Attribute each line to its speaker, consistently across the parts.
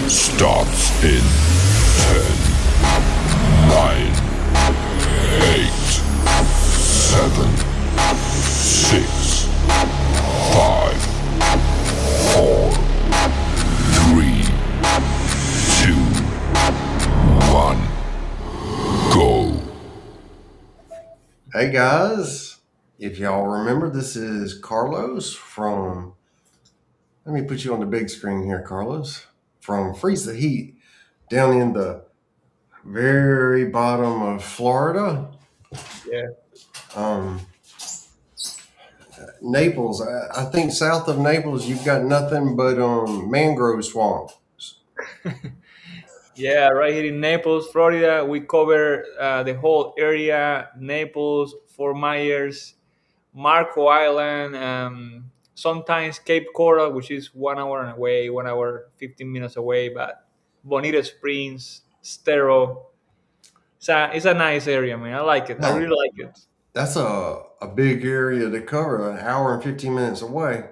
Speaker 1: Starts in 10, 9, 8, 7, 6, 5, 4, 3, 2, 1, go.
Speaker 2: Hey guys, if y'all remember, this is Carlos from. Let me put you on the big screen here, Carlos, from Freeze the Heat down in the very bottom of Florida.
Speaker 3: Yeah.
Speaker 2: Um, Naples, I think south of Naples, you've got nothing but mangrove swamp.
Speaker 3: Yeah, right here in Naples, Florida, we cover the whole area: Naples, Fort Myers, Marco Island, sometimes Cape Coral, which is 1 hour away, 1 hour 15 minutes away, but Bonita Springs, Stero. It's a nice area, man. I like it. I
Speaker 2: Oh,
Speaker 3: really like it.
Speaker 2: that's a big area to cover, an hour and 15 minutes away.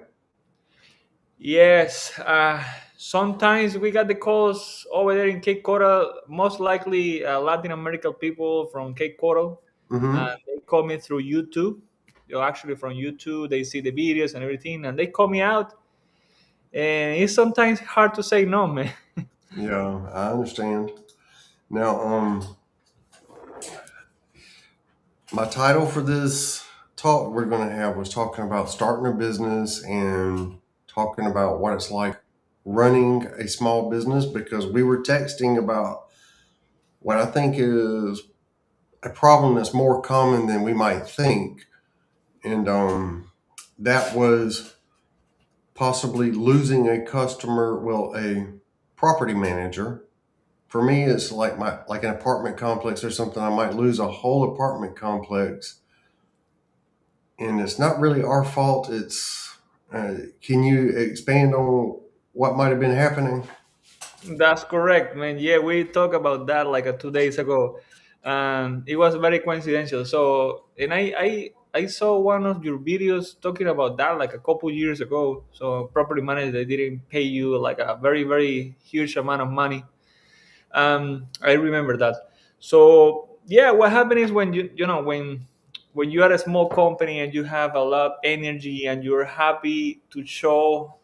Speaker 3: Yes, sometimes we got the calls over there in Cape Coral, most likely Latin American people from Cape Coral, and
Speaker 2: Mm-hmm.
Speaker 3: they call me through YouTube. Actually, from YouTube, they see the videos and everything, and they call me out. And it's sometimes hard to say no, man.
Speaker 2: Yeah, I understand. Now, my title for this talk we're going to have was talking about starting a business and talking about what it's like running a small business because we were texting about what I think is a problem that's more common than we might think. And that was possibly losing a customer, well, a property manager. For me, it's like an apartment complex or something. I might lose a whole apartment complex and it's not really our fault. Can you expand on what might have been happening?
Speaker 3: That's correct, man. Yeah, we talked about that like 2 days ago, and it was very coincidental. So, and I saw one of your videos talking about that like a couple years ago. So, property manager they didn't pay you like a very huge amount of money. I remember that. So, yeah, what happened is when when you are a small company and you have a lot of energy and you're happy to show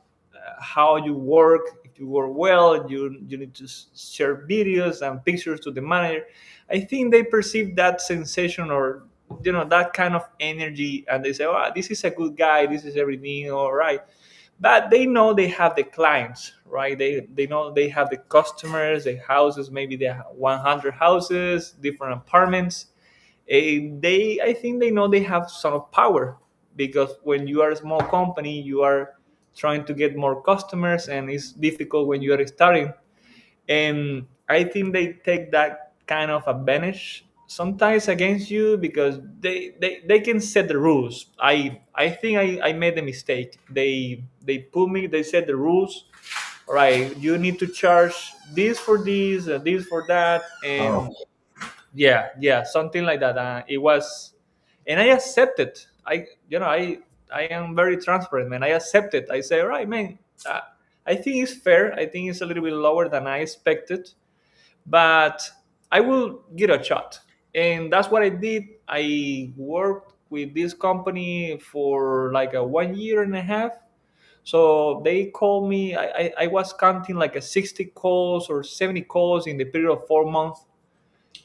Speaker 3: how you work, if you work well, you need to share videos and pictures to the manager. I think they perceive that sensation or that kind of energy, and they say, "Oh, this is a good guy. This is everything all right." But they know they have the clients, right? They know they have the customers, the houses. Maybe they have 100 houses, different apartments. They I think they know they have some power, because when you are a small company you are trying to get more customers, and it's difficult when you are starting. And I think they take that kind of advantage sometimes against you, because they can set the rules. I think I made a mistake. They put me, they set the rules. All right, you need to charge this for that.
Speaker 2: Oh,
Speaker 3: And yeah, something like that. It was, and I accepted. I am very transparent, man. I accept it. I say, all right, man. uh, I think it's fair. I think it's a little bit lower than I expected, but I will give it a shot. And that's what I did. I worked with this company for like a 1 year and a half. So they called me. I was counting like a 60 calls or 70 calls in the period of 4 months,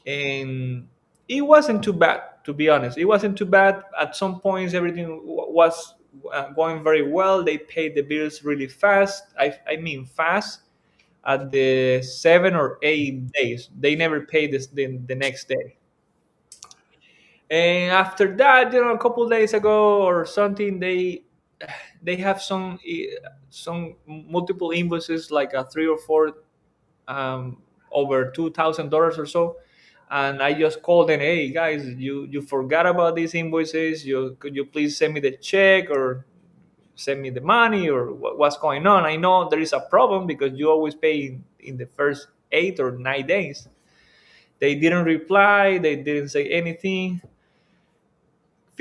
Speaker 3: and it wasn't too bad, to be honest. It wasn't too bad. At some points everything was going very well. They paid the bills really fast. I mean fast. At the 7 or 8 days they never paid this the next day. And after that, a couple days ago or something, they have some multiple invoices, like a three or four, um, over $2,000 or so. And I just called them, hey guys, you forgot about these invoices. Could you please send me the check, or send me the money, or what's going on? I know there is a problem because you always pay in the first 8 or 9 days. They didn't reply. They didn't say anything.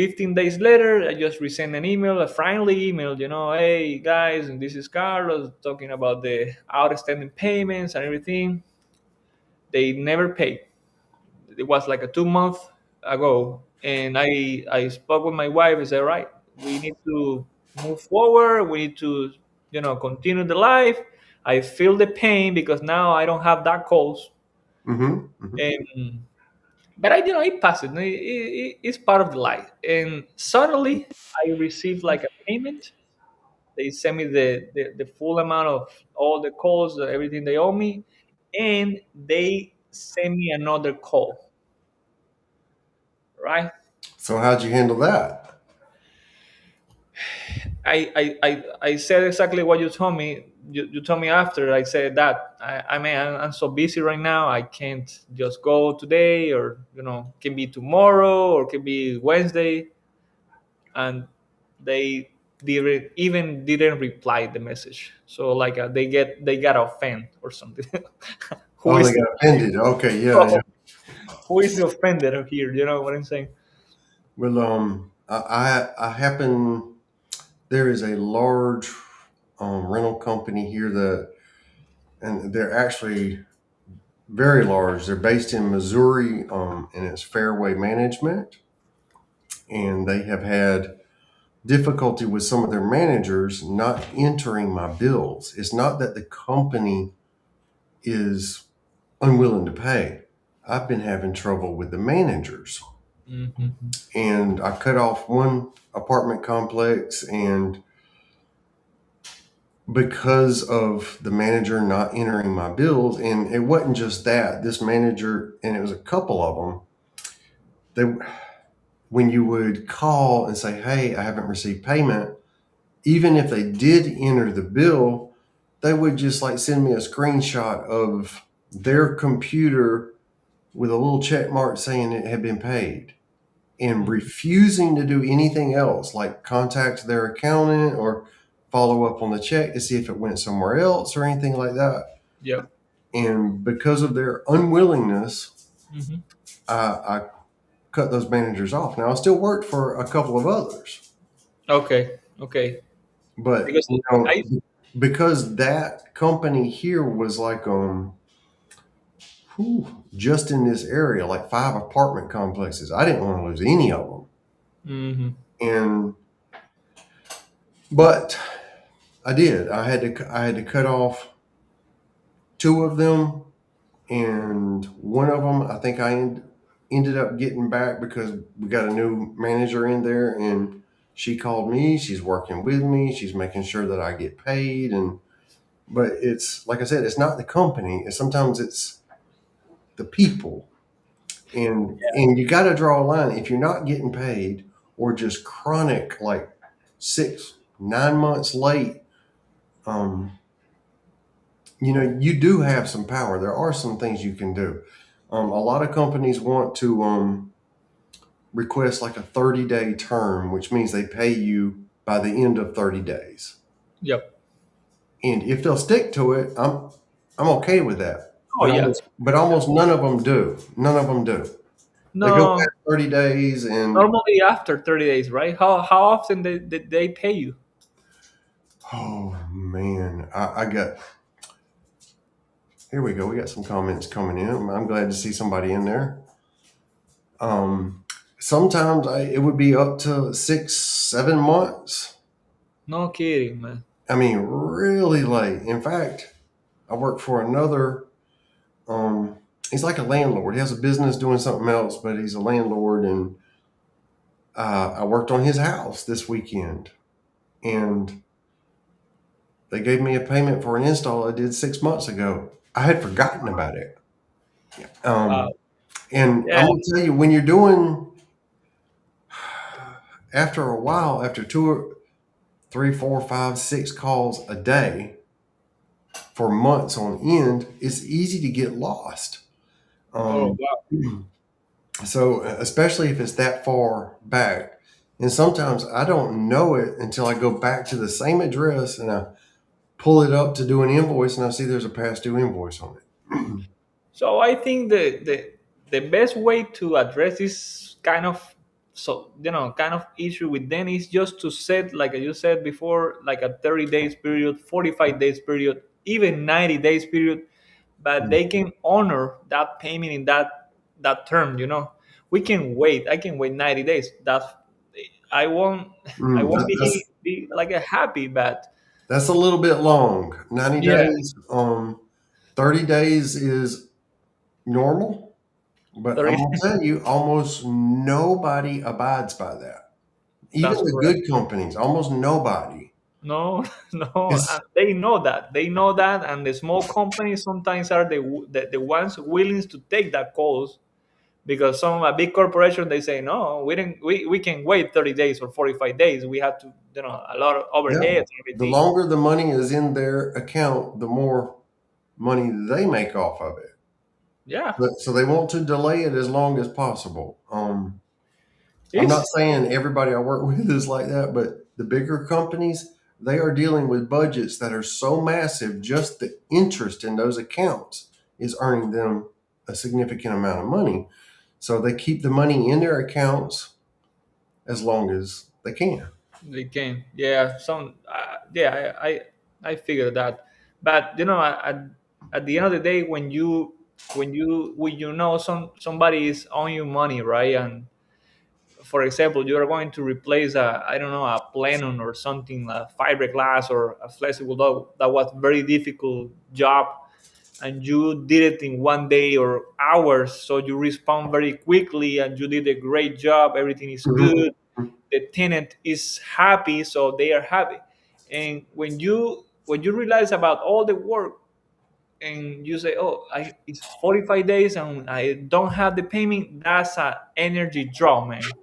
Speaker 3: 15 days later, I just resend an email, a friendly email, hey guys, and this is Carlos talking about the outstanding payments and everything. They never paid. It was like a 2 month ago, and I spoke with my wife and said, right, we need to move forward. We need to continue the life. I feel the pain because now I don't have that calls,
Speaker 2: Mm-hmm. Mm-hmm.
Speaker 3: and but it passed. It's part of the life. And suddenly I received like a payment. They sent me the full amount of all the calls, everything they owe me, and they sent me another call, right?
Speaker 2: So how'd you handle that?
Speaker 3: I said exactly what you told me. You told me after. I said that I mean I'm so busy right now. I can't just go today, or can be tomorrow, or can be Wednesday. And they didn't reply the message. So like they got offended or something. who
Speaker 2: Oh, they
Speaker 3: is
Speaker 2: got offended. Okay, yeah, yeah.
Speaker 3: who is the offender here? You know what I'm saying?
Speaker 2: Well, I happen there is a large rental company here and they're actually very large. They're based in Missouri, and it's Fairway Management, and they have had difficulty with some of their managers not entering my bills. It's not that the company is unwilling to pay. I've been having trouble with the managers.
Speaker 3: Hmm.
Speaker 2: And I cut off one apartment complex, and because of the manager not entering my bills, and it wasn't just that, this manager, and it was a couple of them, they when you would call and say, hey, I haven't received payment, even if they did enter the bill, they would just like send me a screenshot of their computer with a little check mark saying it had been paid, and refusing to do anything else, like contact their accountant or follow up on the check to see if it went somewhere else or anything like that.
Speaker 3: Yep.
Speaker 2: And because of their unwillingness,
Speaker 3: Hmm.
Speaker 2: I cut those managers off. Now I still worked for a couple of others,
Speaker 3: Okay. Okay.
Speaker 2: but
Speaker 3: Because I
Speaker 2: because that company here was like just in this area, like 5 apartment complexes. I didn't want to lose any of them,
Speaker 3: hmm
Speaker 2: and but I did. I had to cut off 2 of them, and one of them I think ended up getting back because we got a new manager in there, and she called me. She's working with me. She's making sure that I get paid, and but it's like I said, it's not the company. Sometimes it's the people, and you got to draw a line. If you're not getting paid, or just chronic, like 6 9 months late, um, you do have some power. There are some things you can do. A lot of companies want to request like a 30-day term, which means they pay you by the end of 30 days.
Speaker 3: Yep.
Speaker 2: And if they'll stick to it, I'm okay with that.
Speaker 3: Oh
Speaker 2: But
Speaker 3: yeah.
Speaker 2: almost none of them do. None of them do. They go
Speaker 3: No.
Speaker 2: past 30 days, and
Speaker 3: Normally after 30 days, right? How often did they pay you?
Speaker 2: oh man, I got here we go. We got some comments coming in. I'm glad to see somebody in there. Sometimes it would be up to 6 7 months.
Speaker 3: No kidding, man.
Speaker 2: I mean, really late. In fact, I work for another. Um, he's like a landlord. He has a business doing something else, but he's a landlord, and I worked on his house this weekend, and they gave me a payment for an install I did 6 months ago. I had forgotten about it.
Speaker 3: Wow.
Speaker 2: And
Speaker 3: Yeah.
Speaker 2: I'm gonna tell you, when you're doing after a while, after 2 or 3 4 5 6 calls a day for months on end, it's easy to get lost.
Speaker 3: Oh
Speaker 2: Um,
Speaker 3: wow.
Speaker 2: so especially if it's that far back, and sometimes I don't know it until I go back to the same address and I pull it up to do an invoice, and I see there's a past due invoice on it.
Speaker 3: So I think the best way to address this kind of so kind of issue with them is just to set, like you said before, like a 30 days period, 45 days period, even 90 days period, but they can honor that payment in that term. We can wait. I can wait 90 days. I won't I
Speaker 2: Mm,
Speaker 3: won't be
Speaker 2: that's
Speaker 3: be like a happy, but
Speaker 2: that's a little bit long. 90
Speaker 3: yeah,
Speaker 2: days. 30 days is normal, but I'm
Speaker 3: 30.
Speaker 2: gonna tell you, almost nobody abides by that. Even
Speaker 3: That's
Speaker 2: the
Speaker 3: correct.
Speaker 2: good companies, almost nobody.
Speaker 3: No, no,
Speaker 2: It's
Speaker 3: and they know that. They know that, and the small companies sometimes are the ones willing to take that calls, because some a big corporation, they say no, we can wait 30 days or 45 days. We have to, a lot of
Speaker 2: yeah.
Speaker 3: overheads and
Speaker 2: The
Speaker 3: everything.
Speaker 2: longer the money is in their account, the more money they make off of it.
Speaker 3: Yeah,
Speaker 2: So they want to delay it as long as possible. I'm not
Speaker 3: it's
Speaker 2: saying everybody I work with is like that, but the bigger companies, they are dealing with budgets that are so massive, just the interest in those accounts is earning them a significant amount of money. So they keep the money in their accounts as long as they can.
Speaker 3: they can. Yeah, yeah, I figured that, but at the end of the day, when you know somebody is on your money, right? And for example, you are going to replace a, I don't know, a plenum or something, a fiberglass or a flexible dog, that was very difficult job, and you did it in 1 day or hours, so you respond very quickly and you did a great job, everything is
Speaker 2: Mhm.
Speaker 3: good, the tenant is happy, so they are happy. And when you realize about all the work, and you say, "Oh, it's 45 days and I don't have the payment," that's a energy draw, man.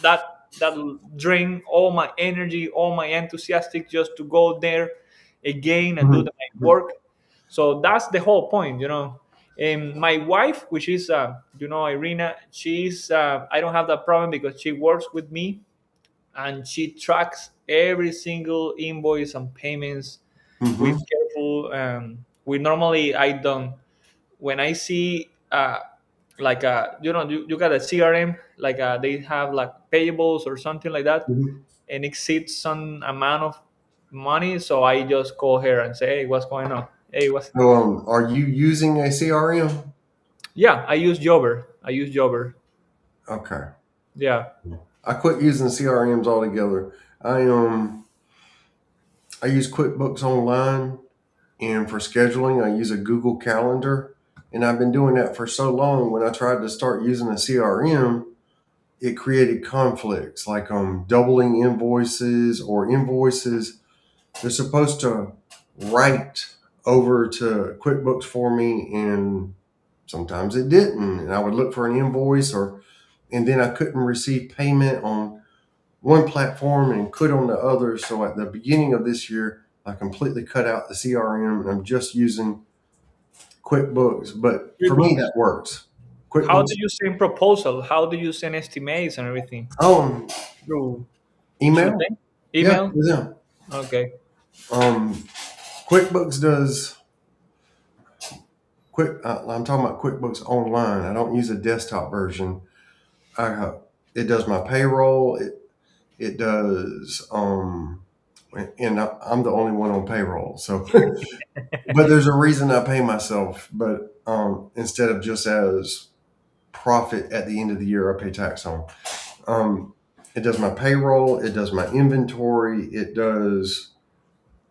Speaker 3: That that'll drain all my energy, all my enthusiastic, just to go there again and do
Speaker 2: Mhm.
Speaker 3: my
Speaker 2: Mhm.
Speaker 3: work. So that's the whole point. And my wife, which is Irina, she's I don't have that problem because she works with me, and she tracks every single invoice and payments with
Speaker 2: Mhm.
Speaker 3: careful. We normally, I don't, when I see like you got a CRM, like they have like payables or something like that,
Speaker 2: Mhm.
Speaker 3: and exceeds some amount of money, so I just call her and say, "Hey, what's going on? Hey, what's?"
Speaker 2: So, are you using a CRM?
Speaker 3: Yeah, I use Jobber.
Speaker 2: Okay.
Speaker 3: Yeah.
Speaker 2: I quit using CRMs altogether. I use QuickBooks Online, and for scheduling, I use a Google Calendar. And I've been doing that for so long. When I tried to start using a CRM, it created conflicts like doubling invoices or invoices. They're supposed to write over to QuickBooks for me, and sometimes it didn't. And I would look for an invoice, and then I couldn't receive payment on one platform and could on the other. So at the beginning of this year, I completely cut out the CRM and I'm just using QuickBooks. But for me,
Speaker 3: QuickBooks.
Speaker 2: that works.
Speaker 3: How do
Speaker 2: QuickBooks,
Speaker 3: you send proposal? How do you send estimates and everything?
Speaker 2: um,
Speaker 3: Through through
Speaker 2: email,
Speaker 3: them?
Speaker 2: yeah,
Speaker 3: Email?
Speaker 2: with them.
Speaker 3: Okay.
Speaker 2: QuickBooks does quick. I'm talking about QuickBooks Online. I don't use a desktop version. I it does my payroll. It does and I'm the only one on payroll. So, but there's a reason I pay myself. But instead of just as profit at the end of the year, I pay tax on. Um, it does my payroll. It does my inventory. It does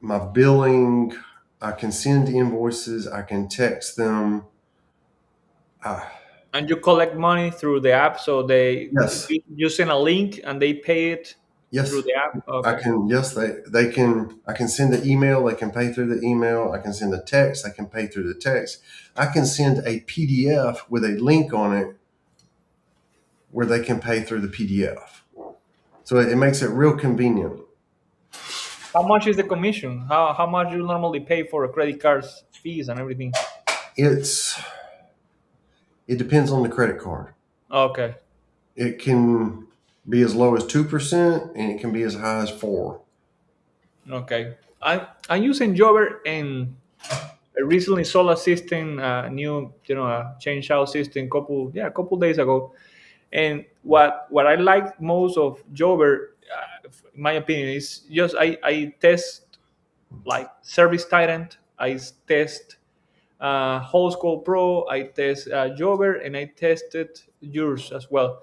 Speaker 2: my billing. I can send invoices. I can text them. Uh,
Speaker 3: And you collect money through the app, so
Speaker 2: yes,
Speaker 3: you send a link and they pay it through
Speaker 2: yes.
Speaker 3: the app.
Speaker 2: I
Speaker 3: Okay.
Speaker 2: can. Yes, they can. I can send an email. They can pay through the email. I can send a text. I can pay through the text. I can send a PDF with a link on it where they can pay through the PDF. So it makes it real convenient.
Speaker 3: How much is the commission? How much you normally pay for a credit cards fees and everything?
Speaker 2: It's it depends on the credit card.
Speaker 3: Okay.
Speaker 2: It can be as low as 2% and it can be as high as 4.
Speaker 3: Okay. I'm using Jobber, and I recently sold a system, new, change out system, a couple days ago. And what I like most of Jobber, in my opinion, is just I test like Service Tyrant, I test Whole School Pro, I test Jobber, and I tested yours as well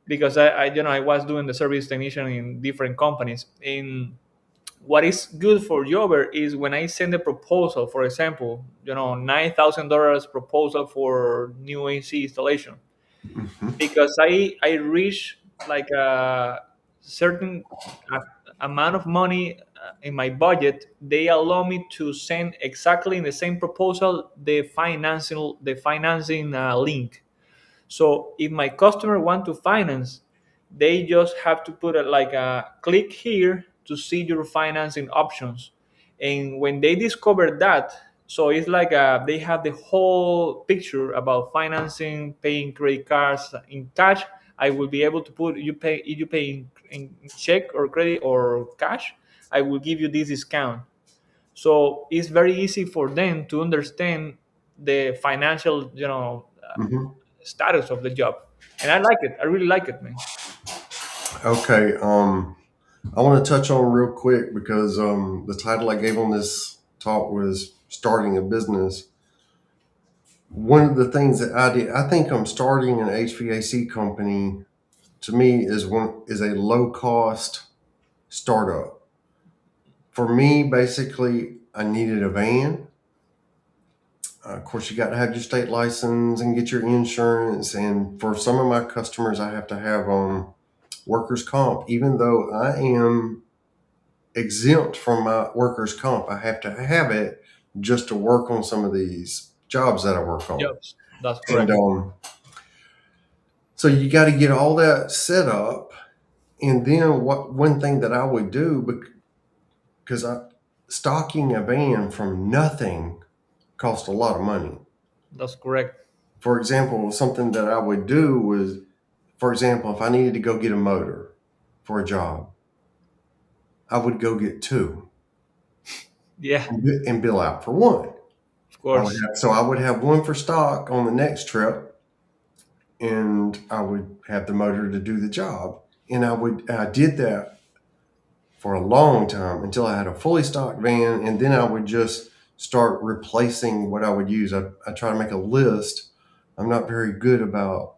Speaker 3: because I was doing the service technician in different companies. And what is good for Jobber is when I send a proposal, for example, $9,000 proposal for new AC installation,
Speaker 2: Hmm.
Speaker 3: because I reach like a certain uh, amount of money in my budget, they allow me to send exactly in the same proposal the financing link. So if my customer want to finance, they just have to put it like a click here to see your financing options. And when they discover that, so it's like they have the whole picture about financing, paying credit cards in cash. I will be able to put you pay if you pay in check or credit or cash. I will give you this discount. So it's very easy for them to understand the financial,
Speaker 2: Hmm.
Speaker 3: status of the job, and I like it. I really like it, man.
Speaker 2: Okay. I want to touch on real quick because the title I gave on this talk was starting a business. One of the things that I did, I think I'm starting an HVAC company. To me, is a low cost startup. For me, basically, I needed a van. Of course, you got to have your state license and get your insurance. And for some of my customers, I have to have workers' comp. Even though I am exempt from my workers' comp, I have to have it just to work on some of these jobs that I work on.
Speaker 3: Jobs. That's
Speaker 2: And
Speaker 3: correct.
Speaker 2: so you got to get all that set up. And then what? One thing that I would do, because stocking a van from nothing cost a lot of money.
Speaker 3: That's correct.
Speaker 2: For example, something that I would do was, for example, if I needed to go get a motor for a job, I would go get two
Speaker 3: Yeah,
Speaker 2: and bill out for one.
Speaker 3: of course.
Speaker 2: I would have one for stock on the next trip, and I would have the motor to do the job. And I did that for a long time until I had a fully stocked van, and then I would just start replacing what I would use. I try to make a list. I'm not very good about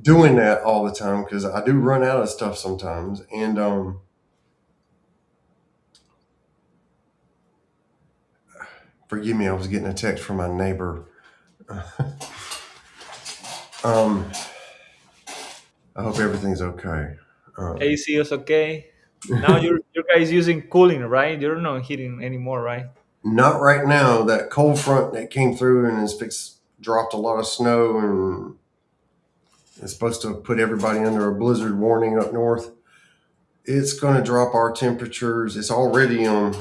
Speaker 2: doing that all the time because I do run out of stuff sometimes. And forgive me, I was getting a text from my neighbor. um, I hope everything's okay.
Speaker 3: AC is okay. Now you guys using cooling, right? You're not heating anymore, right?
Speaker 2: Not right now. That cold front that came through and dropped a lot of snow and it's supposed to put everybody under a blizzard warning up north. It's going to drop our temperatures. It's already on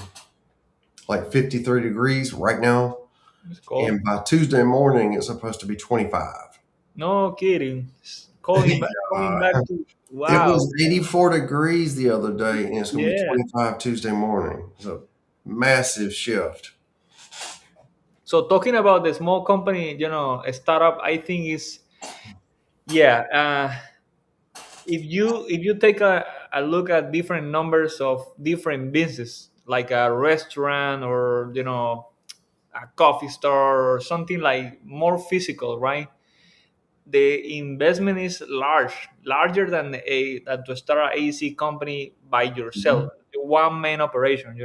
Speaker 2: like 53 degrees right now.
Speaker 3: It's cold.
Speaker 2: And by Tuesday morning, it's supposed to be 25.
Speaker 3: No kidding. Calling back to
Speaker 2: It
Speaker 3: wow.
Speaker 2: was 84 degrees the other day, and it's going to be
Speaker 3: Yeah.
Speaker 2: 25 Tuesday morning. It's a massive shift.
Speaker 3: So talking about the small company, a startup, I think is yeah. If you take a look at different numbers of different business, like a restaurant or a coffee store or something like more physical, right? The investment is larger than to start a AC company by yourself,
Speaker 2: Mhm.
Speaker 3: one man operation.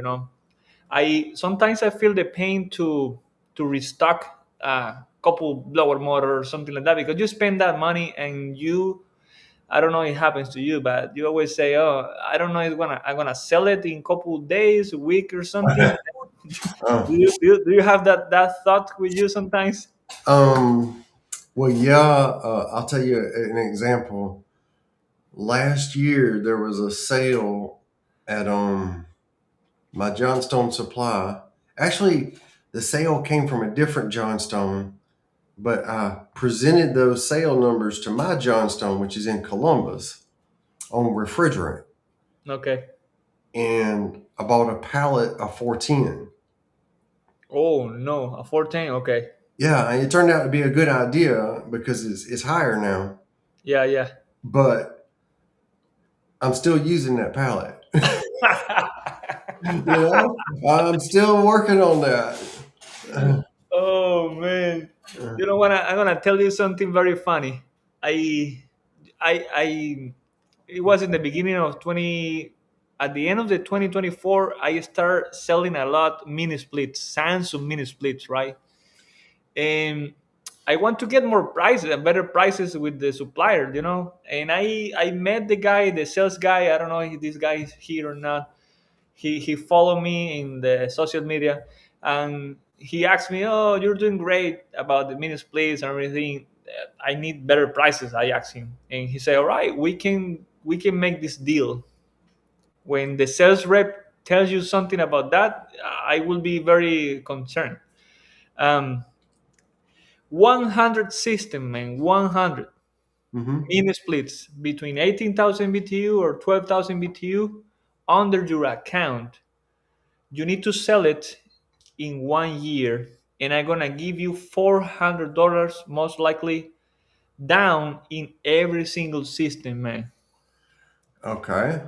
Speaker 3: I sometimes I feel the pain to restock a couple blower motor or something like that, because you spend that money and I don't know if it happens to you, but you always say, "Oh, I don't know if I'm gonna sell it in couple days, a week, or something."
Speaker 2: Uh,
Speaker 3: Do you have that thought with you sometimes?
Speaker 2: um, well, yeah, I'll tell you an example. Last year, there was a sale at my Johnstone Supply. Actually, the sale came from a different Johnstone, but I presented those sale numbers to my Johnstone, which is in Columbus, on refrigerant.
Speaker 3: Okay.
Speaker 2: And I bought a pallet of 410.
Speaker 3: Oh no, a 14. Okay.
Speaker 2: Yeah, and it turned out to be a good idea because it's higher now.
Speaker 3: Yeah, yeah.
Speaker 2: but I'm still using that pallet. You know, I'm still working on that.
Speaker 3: Oh man, you know what? I'm gonna tell you something very funny. I, I. It was in the beginning of 20. At the end of the 2024, I started selling a lot mini splits, Samsung mini splits, right? And I want to get more prices and better prices with the supplier, you know. And I met the guy, the sales guy. I don't know if this guy is here or not. He followed me in the social media, and he asked me, "Oh, you're doing great about the mini splits and everything. I need better prices." I asked him, and he said, "All right, we can make this deal. When the sales rep tells you something about that, I will be very concerned." Um, 100 system, man, 100
Speaker 2: Hmm.
Speaker 3: mini splits between 18,000 BTU or 12,000 BTU under your account. You need to sell it in 1 year, and I'm gonna give you $400 most likely down in every single system, man.
Speaker 2: Okay.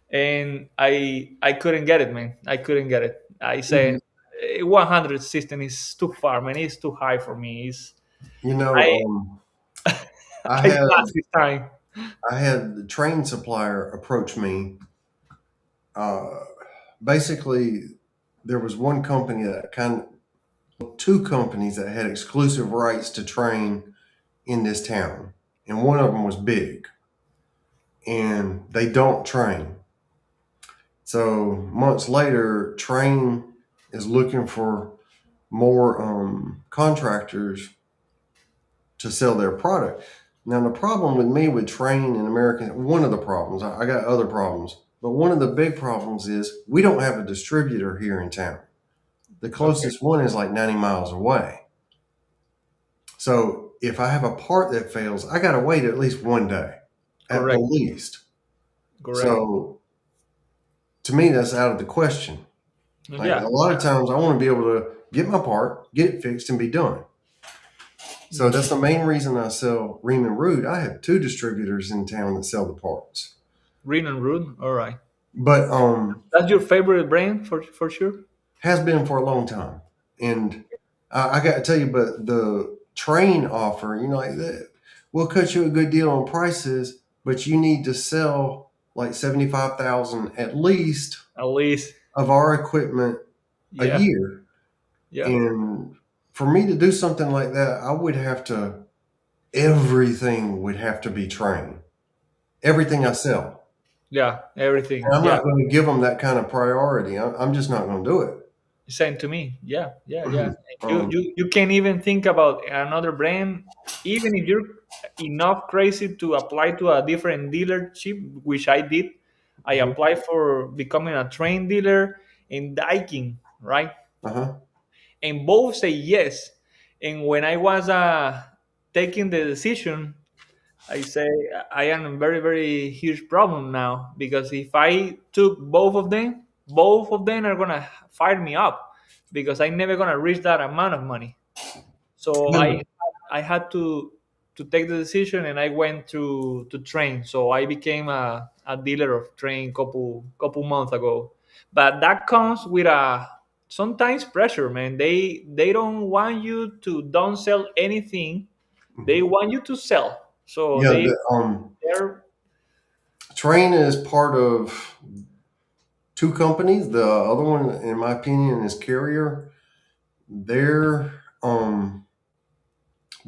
Speaker 3: And I couldn't get it, man. I couldn't get it. I
Speaker 2: You
Speaker 3: said 100 system is too far, man. It's too high for me. It's
Speaker 2: know,
Speaker 3: I
Speaker 2: I
Speaker 3: I
Speaker 2: had
Speaker 3: passed this time.
Speaker 2: I had the train supplier approach me. Uh, Basically, there was one company that two companies that had exclusive rights to train in this town, and one of them was big, and they don't train. So months later, Train is looking for more contractors to sell their product. Now, the problem with me with Train and American, one of the problems, I got other problems, but one of the big problems is we don't have a distributor here in town. The
Speaker 3: Okay,
Speaker 2: closest one is like 90 miles away. So if I have a part that fails, I got to wait at least one day, at the
Speaker 3: correct,
Speaker 2: least.
Speaker 3: correct.
Speaker 2: So to me, that's out of the question. Like a
Speaker 3: Yeah,
Speaker 2: lot of times, I want to be able to get my part, get it fixed, and be done. So
Speaker 3: yeah.
Speaker 2: that's the main reason I sell Ream and Root. I have two distributors in town that sell the parts.
Speaker 3: Green and Root. All right.
Speaker 2: But
Speaker 3: That's your favorite brand for sure.
Speaker 2: has been for a long time. And I got to tell you, but the Train offer, like that, we'll cut you a good deal on prices, but you need to sell like 75,000 at least
Speaker 3: At least,
Speaker 2: of our equipment a
Speaker 3: yeah,
Speaker 2: year.
Speaker 3: yeah,
Speaker 2: And for me to do something like that, I would have to, everything would have to be Train. Everything I sell.
Speaker 3: yeah.
Speaker 2: And
Speaker 3: Everything.
Speaker 2: I'm
Speaker 3: Yeah.
Speaker 2: not going to give them that kind of priority. I'm just not going to do it.
Speaker 3: Same to me. Yeah, yeah, yeah. You
Speaker 2: um,
Speaker 3: you you can't even think about another brand, even if you're enough crazy to apply to a different dealership, which I did. I
Speaker 2: mhm,
Speaker 3: applied for becoming a train dealer in Daikin, right?
Speaker 2: uh-huh.
Speaker 3: And both say yes. And when I was taking the decision, I say I am a very, very huge problem now because if I took both of them are gonna fire me up because I'm never gonna reach that amount of money. So I had to take the decision and I went to train. So I became a dealer of train couple months ago. But that comes with a sometimes pressure, man. They don't want you to don't sell anything. They
Speaker 2: Mhm.
Speaker 3: want you to sell. So
Speaker 2: Yeah,
Speaker 3: they're
Speaker 2: Train is part of two companies. The other one, in my opinion, is Carrier. Their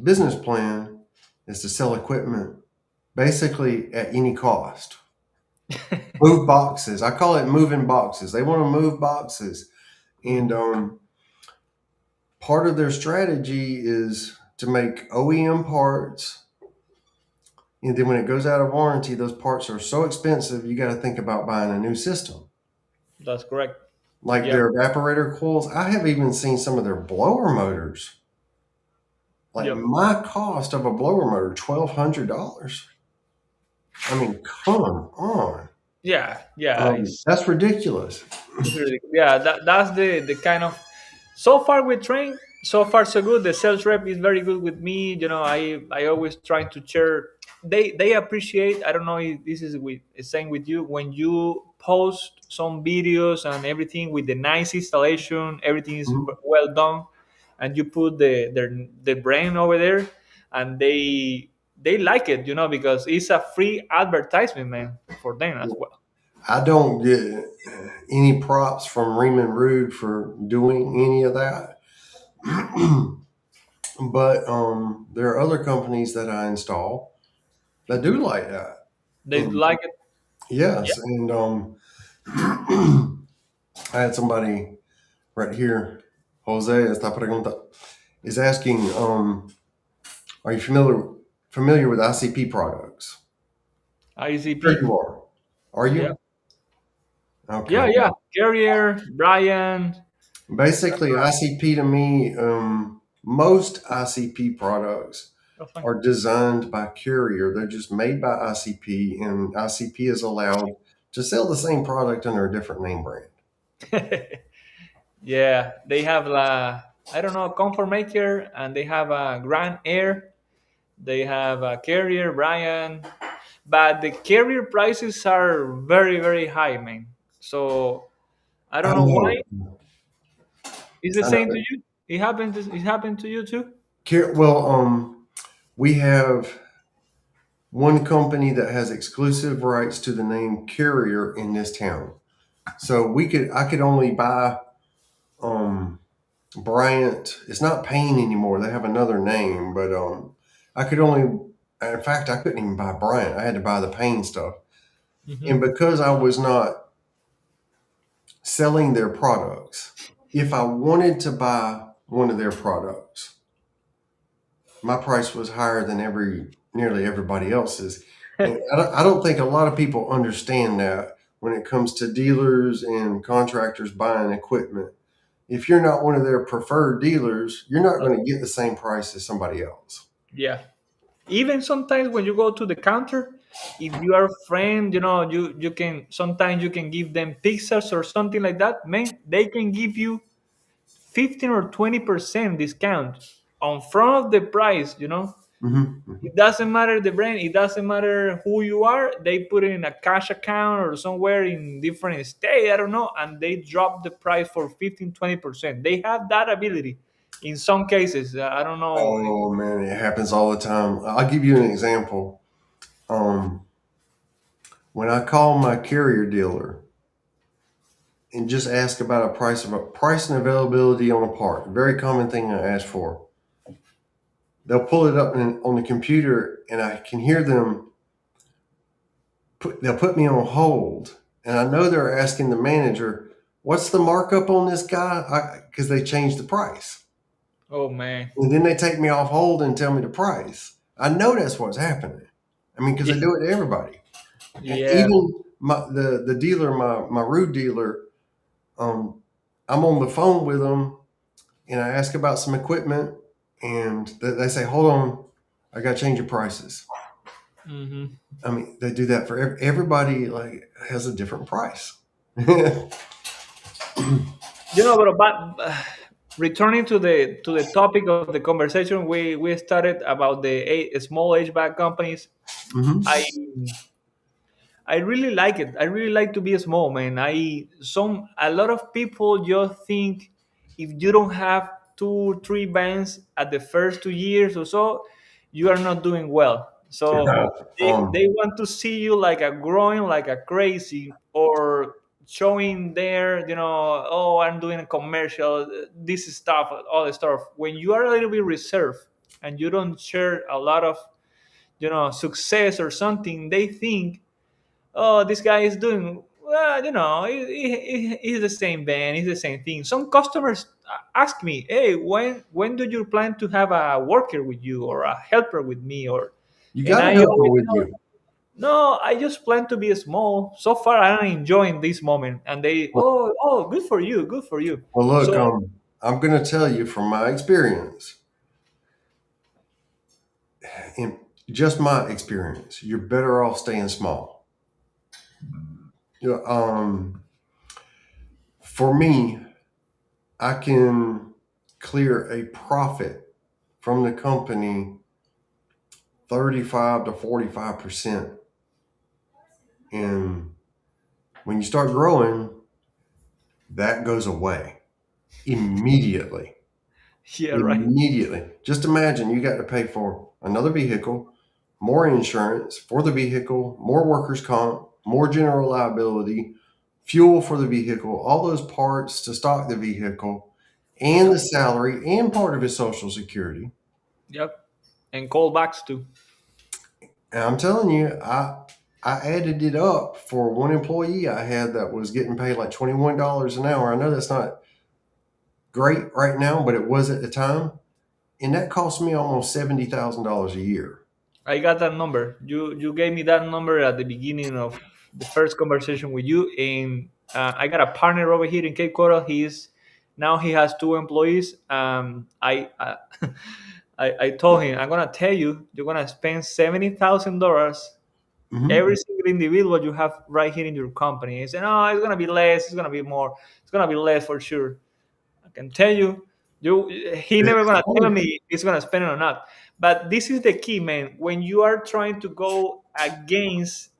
Speaker 2: business plan is to sell equipment basically at any cost. Move boxes. I call it moving boxes. They want to move boxes. And part of their strategy is to make OEM parts. And then when it goes out of warranty, those parts are so expensive, you got to think about buying a new system.
Speaker 3: that's correct.
Speaker 2: Like
Speaker 3: Yeah.
Speaker 2: their evaporator coils. I have even seen some of their blower motors. Like
Speaker 3: Yep.
Speaker 2: my cost of a blower motor, $1,200. I mean, come on.
Speaker 3: Yeah. Yeah.
Speaker 2: That's ridiculous.
Speaker 3: It's really, yeah. That's the kind of so far with train. So far so good. The sales rep is very good with me. I always try to share. They appreciate. I don't know if this is with same with you when you post some videos and everything with the nice installation. Everything is
Speaker 2: Mhm.
Speaker 3: well done, and you put the brand over there, and they like it. Because it's a free advertisement, man, for them as well.
Speaker 2: I don't get any props from Riemann Rude for doing any of that. But there are other companies that I install that do like that.
Speaker 3: They
Speaker 2: And
Speaker 3: like it. Yeah.
Speaker 2: yes, and I had somebody right here, Jose esta pregunta, is asking, are you familiar with ICP products? Sure
Speaker 3: ICP.
Speaker 2: you are. Are
Speaker 3: Yeah.
Speaker 2: you?
Speaker 3: Yeah.
Speaker 2: Okay.
Speaker 3: Yeah. Carrier, Brian.
Speaker 2: Basically, ICP to me, most ICP products
Speaker 3: Oh, fine.
Speaker 2: are designed by Carrier. They're just made by ICP, and ICP is allowed to sell the same product under a different name brand.
Speaker 3: Yeah, they have I don't know, Comfort Maker, and they have a Grand Air. They have a Carrier, Brian, but the Carrier prices are very very high, man. So I
Speaker 2: I
Speaker 3: don't know why.
Speaker 2: know.
Speaker 3: It's the
Speaker 2: I
Speaker 3: same to
Speaker 2: know.
Speaker 3: you. It happened to you too.
Speaker 2: Well, we have one company that has exclusive rights to the name Carrier in this town. So I could only buy um, Bryant. It's not Payne anymore. They have another name, but I could only. In fact, I couldn't even buy Bryant. I had to buy the Payne stuff,
Speaker 3: Hmm.
Speaker 2: and because I was not selling their products, if I wanted to buy one of their products, my price was higher than nearly everybody else's. And I don't think a lot of people understand that when it comes to dealers and contractors buying equipment. If you're not one of their preferred dealers, you're not going to get the same price as somebody else.
Speaker 3: Yeah. Even sometimes when you go to the counter, if you are a friend, you can sometimes you can give them pizzas or something like that. Man, they can give you 15 or 20% discount on front of the price.
Speaker 2: Hmm.
Speaker 3: It doesn't matter the brand, it doesn't matter who you are. They put it in a cash account or somewhere in different state, I don't know, and they drop the price for 15-20%. They have that ability in some cases. I don't know.
Speaker 2: Oh man, it happens all the time. I'll give you an example. Um, when I call my carrier dealer and just ask about a price and availability on a part, very common thing I ask for. They'll pull it up on the computer, and I can hear them. They'll put me on hold, and I know they're asking the manager, "What's the markup on this guy?" Because they changed the price,
Speaker 3: Oh man.
Speaker 2: and then they take me off hold and tell me the price. I know that's what's happening. I mean, because
Speaker 3: Yeah.
Speaker 2: they do it to everybody.
Speaker 3: Yeah.
Speaker 2: Even the dealer, my rude dealer, um, I'm on the phone with them, and I ask about some equipment, and they say, "Hold on, I got to change your prices."
Speaker 3: Hmm.
Speaker 2: I mean, they do that for everybody. Like has a different price. Hmm.
Speaker 3: But returning to the topic of the conversation, we started about the small HVAC companies. I I really like it. I really like to be small, man. A lot of people just think if you don't have 2 3 bands at the first 2 years or so, you are not doing well. So they
Speaker 2: um,
Speaker 3: want to see you like a growing like a crazy, or showing there, oh, I'm doing a commercial, this stuff, all the stuff. When you are a little bit reserved and you don't share a lot of success or something, they think, oh, this guy is doing well, he's the same band, he's the same thing. Some customers ask me, hey, when do you plan to have a worker with you or a helper with me? Or
Speaker 2: you
Speaker 3: and
Speaker 2: got a
Speaker 3: I
Speaker 2: helper
Speaker 3: always
Speaker 2: with
Speaker 3: tell,
Speaker 2: you.
Speaker 3: no, I just plan to be small. So far I'm enjoying this moment, and they,
Speaker 2: Well,
Speaker 3: good for you, good for you.
Speaker 2: look,
Speaker 3: So
Speaker 2: I'm going to tell you from my experience, in just my experience, you're better off staying small. You know, for me, I can. clear a profit from the company 35 to 45%. And when you start growing, that goes away immediately.
Speaker 3: Yeah, right.
Speaker 2: Immediately. Just imagine you got to pay for another vehicle, more insurance for the vehicle, more workers' comp, more general liability, fuel for the vehicle, all those parts to stock the vehicle, and the salary and part of his social security.
Speaker 3: Yep. And callbacks too.
Speaker 2: And I'm telling you, I added it up for one employee I had that was getting paid like $21 an hour. I know that's not great right now, but it was at the time. And that cost me almost $70,000 a year.
Speaker 3: I got that number. You gave me that number at the beginning of the first conversation with you, and I got a partner over here in Cape Coral. He has two employees. I told him, I'm gonna tell you, you're gonna spend $70,000
Speaker 2: Hmm.
Speaker 3: every single individual you have right here in your company. He said, no, it's gonna be less. It's gonna be more. It's gonna be less for sure. I can tell you, he never gonna tell me if he's gonna spend it or not. But this is the key, man. When you are trying to go against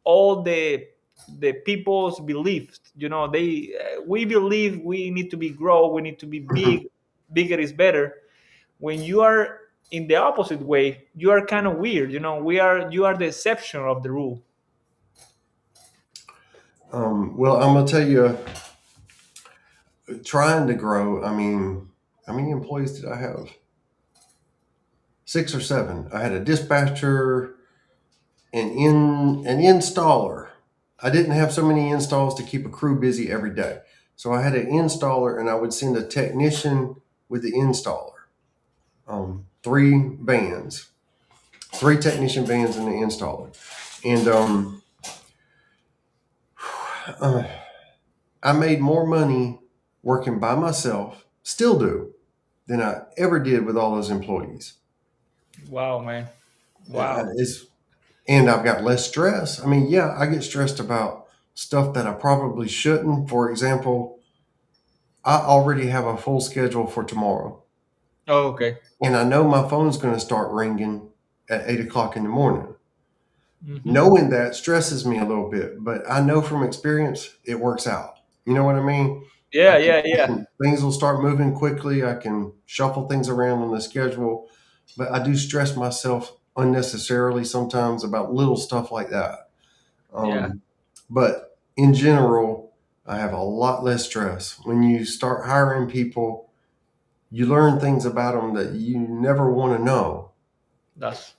Speaker 3: all the people's beliefs, we believe we need to be grow, we need to be big, bigger is better. When you are in the opposite way, you are kind of weird. You are the exception of the rule.
Speaker 2: Well, I'm gonna tell you, trying to grow. I mean, how many employees did I have? Six or seven. I had a dispatcher, an installer. I didn't have so many installs to keep a crew busy every day, so I had an installer, and I would send a technician with the installer. Three vans, three technician vans, and the installer, and uh, I made more money working by myself, still do, than I ever did with all those employees.
Speaker 3: Wow, man.
Speaker 2: Uh,
Speaker 3: Wow.
Speaker 2: It's and I've got less stress. I mean, yeah, I get stressed about stuff that I probably shouldn't. For example, I already have a full schedule for tomorrow,
Speaker 3: Oh, okay.
Speaker 2: and I know my phone's going to start ringing at 8 o'clock in the morning.
Speaker 3: Hmm.
Speaker 2: Knowing that stresses me a little bit, but I know from experience it works out. You know what I mean?
Speaker 3: Yeah, yeah, yeah.
Speaker 2: Things will start moving quickly. I can shuffle things around on the schedule, but I do stress myself unnecessarily sometimes about little stuff like that.
Speaker 3: Yeah.
Speaker 2: But in general, I have a lot less stress. When you start hiring people, you learn things about them that you never want to know.
Speaker 3: That's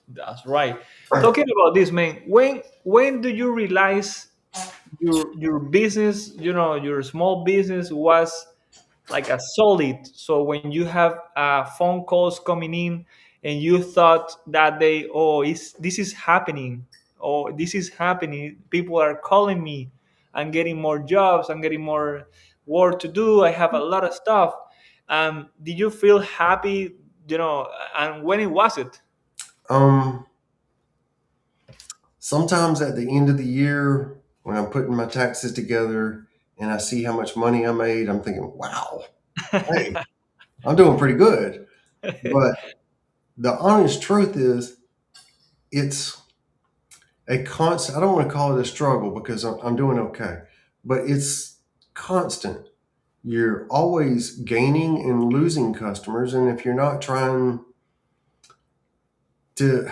Speaker 3: right. Talking about this, man, when do you realize your business, your small business was like a solid? So when you have phone calls coming in and you thought that day, oh, this is happening, oh, this is happening. People are calling me. I'm getting more jobs. I'm getting more work to do. I have a lot of stuff. Did you feel happy? And when it was it?
Speaker 2: Um, Sometimes at the end of the year, when I'm putting my taxes together and I see how much money I made, I'm thinking, wow, hey, I'm doing pretty good. But the honest truth is, it's a constant, I don't want to call it a struggle because I'm doing okay, but it's constant. You're always gaining and losing customers. And if you're not trying to,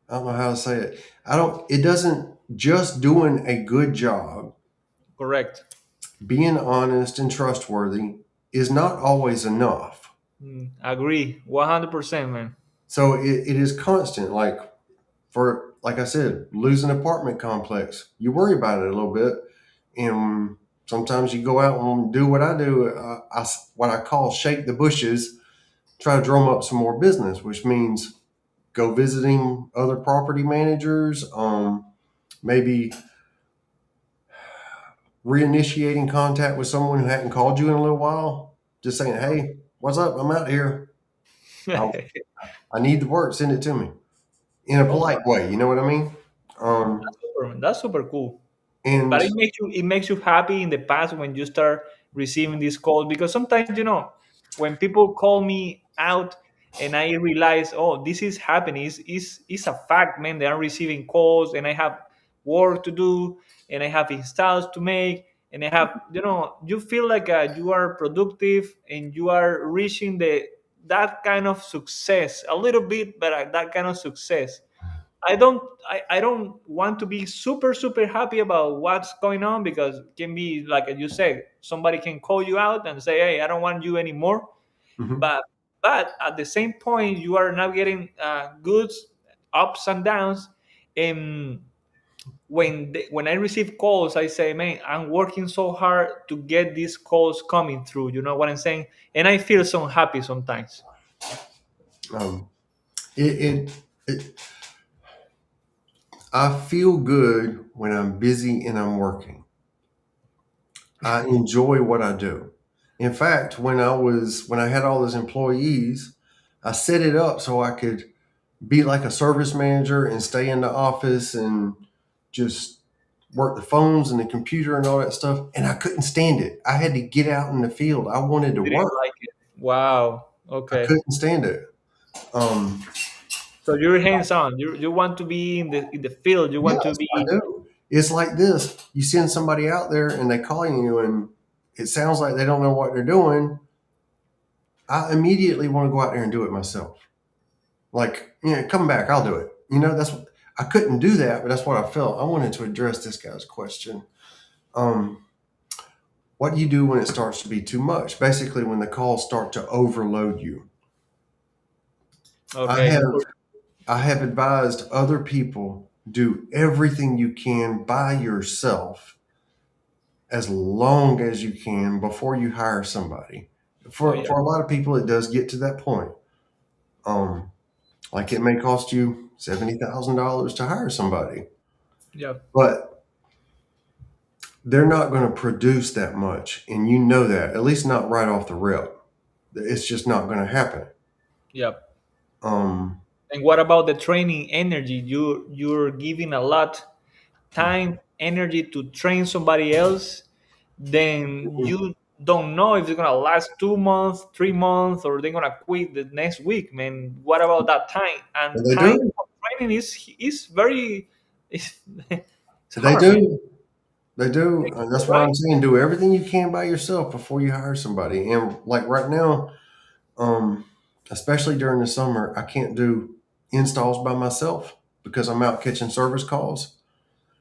Speaker 2: I don't know how to say it, it doesn't just doing a good job,
Speaker 3: Correct.
Speaker 2: being honest and trustworthy is not always enough.
Speaker 3: Agree. 100%, man.
Speaker 2: So it is constant. Like I said, losing apartment complex, you worry about it a little bit, and sometimes you go out and do what I do. What I call shake the bushes, try to drum up some more business, which means go visiting other property managers, maybe reinitiating contact with someone who hadn't called you in a little while, just saying, "Hey, what's up? I'm out here. I, I need the work. Send it to me in a
Speaker 3: Oh,
Speaker 2: polite way." You know what I mean? Um,
Speaker 3: that's super cool. But
Speaker 2: and
Speaker 3: it makes you happy in the past when you start receiving these calls, because sometimes, when people call me out and I realize, oh, this is happening, is a fact, man. They are receiving calls and I have work to do and I have installs to make and I have, you feel like you are productive and you are reaching that kind of success a little bit, but that kind of success. I don't want to be super super happy about what's going on, because it can be like you said, somebody can call you out and say, hey, I don't want you anymore.
Speaker 2: Mhm.
Speaker 3: But at the same point, you are navigating goods, ups and downs. And when I receive calls, I say, man, I'm working so hard to get these calls coming through, you know what I'm saying? And I feel so happy sometimes.
Speaker 2: Um, it I feel good when I'm busy and I'm working. I enjoy what I do. In fact, when I had all those employees, I set it up so I could be like a service manager and stay in the office and just work the phones and the computer and all that stuff. And I couldn't stand it. I had to get out in the field. I wanted to
Speaker 3: Didn't
Speaker 2: work.
Speaker 3: like it. Wow.
Speaker 2: I
Speaker 3: Okay.
Speaker 2: couldn't stand it. Um,
Speaker 3: So you're hands on. You want to be in the field. You want to
Speaker 2: yes, I
Speaker 3: be.
Speaker 2: do. It's like this. You send somebody out there and they call you and it sounds like they don't know what they're doing. I immediately want to go out there and do it myself. Like, come back, I'll do it. That's what I couldn't do that, but that's what I felt. I wanted to address this guy's question. Um, what do you do when it starts to be too much? Basically, when the calls start to overload you. I
Speaker 3: Okay.
Speaker 2: have I have advised other people do everything you can by yourself as long as you can before you hire somebody.
Speaker 3: Oh
Speaker 2: For
Speaker 3: yeah.
Speaker 2: for a lot of people, it does get to that point. Um, like it may cost you $70,000 to hire somebody,
Speaker 3: Yeah.
Speaker 2: but they're not going to produce that much, and you know that, at least not right off the rip. It's just not going to happen.
Speaker 3: Yeah.
Speaker 2: Um,
Speaker 3: And what about the training energy? You're giving a lot time, energy to train somebody else. Then you don't know if it's gonna last 2 months, 3 months, or they're gonna quit the next week, man. What about that time? And
Speaker 2: they
Speaker 3: time
Speaker 2: do.
Speaker 3: for training is very it's
Speaker 2: They
Speaker 3: hard, man.
Speaker 2: do. They do. That's why
Speaker 3: Right?
Speaker 2: I'm saying do everything you can by yourself before you hire somebody. And like right now, um, especially during the summer, I can't do installs by myself because I'm out catching service calls.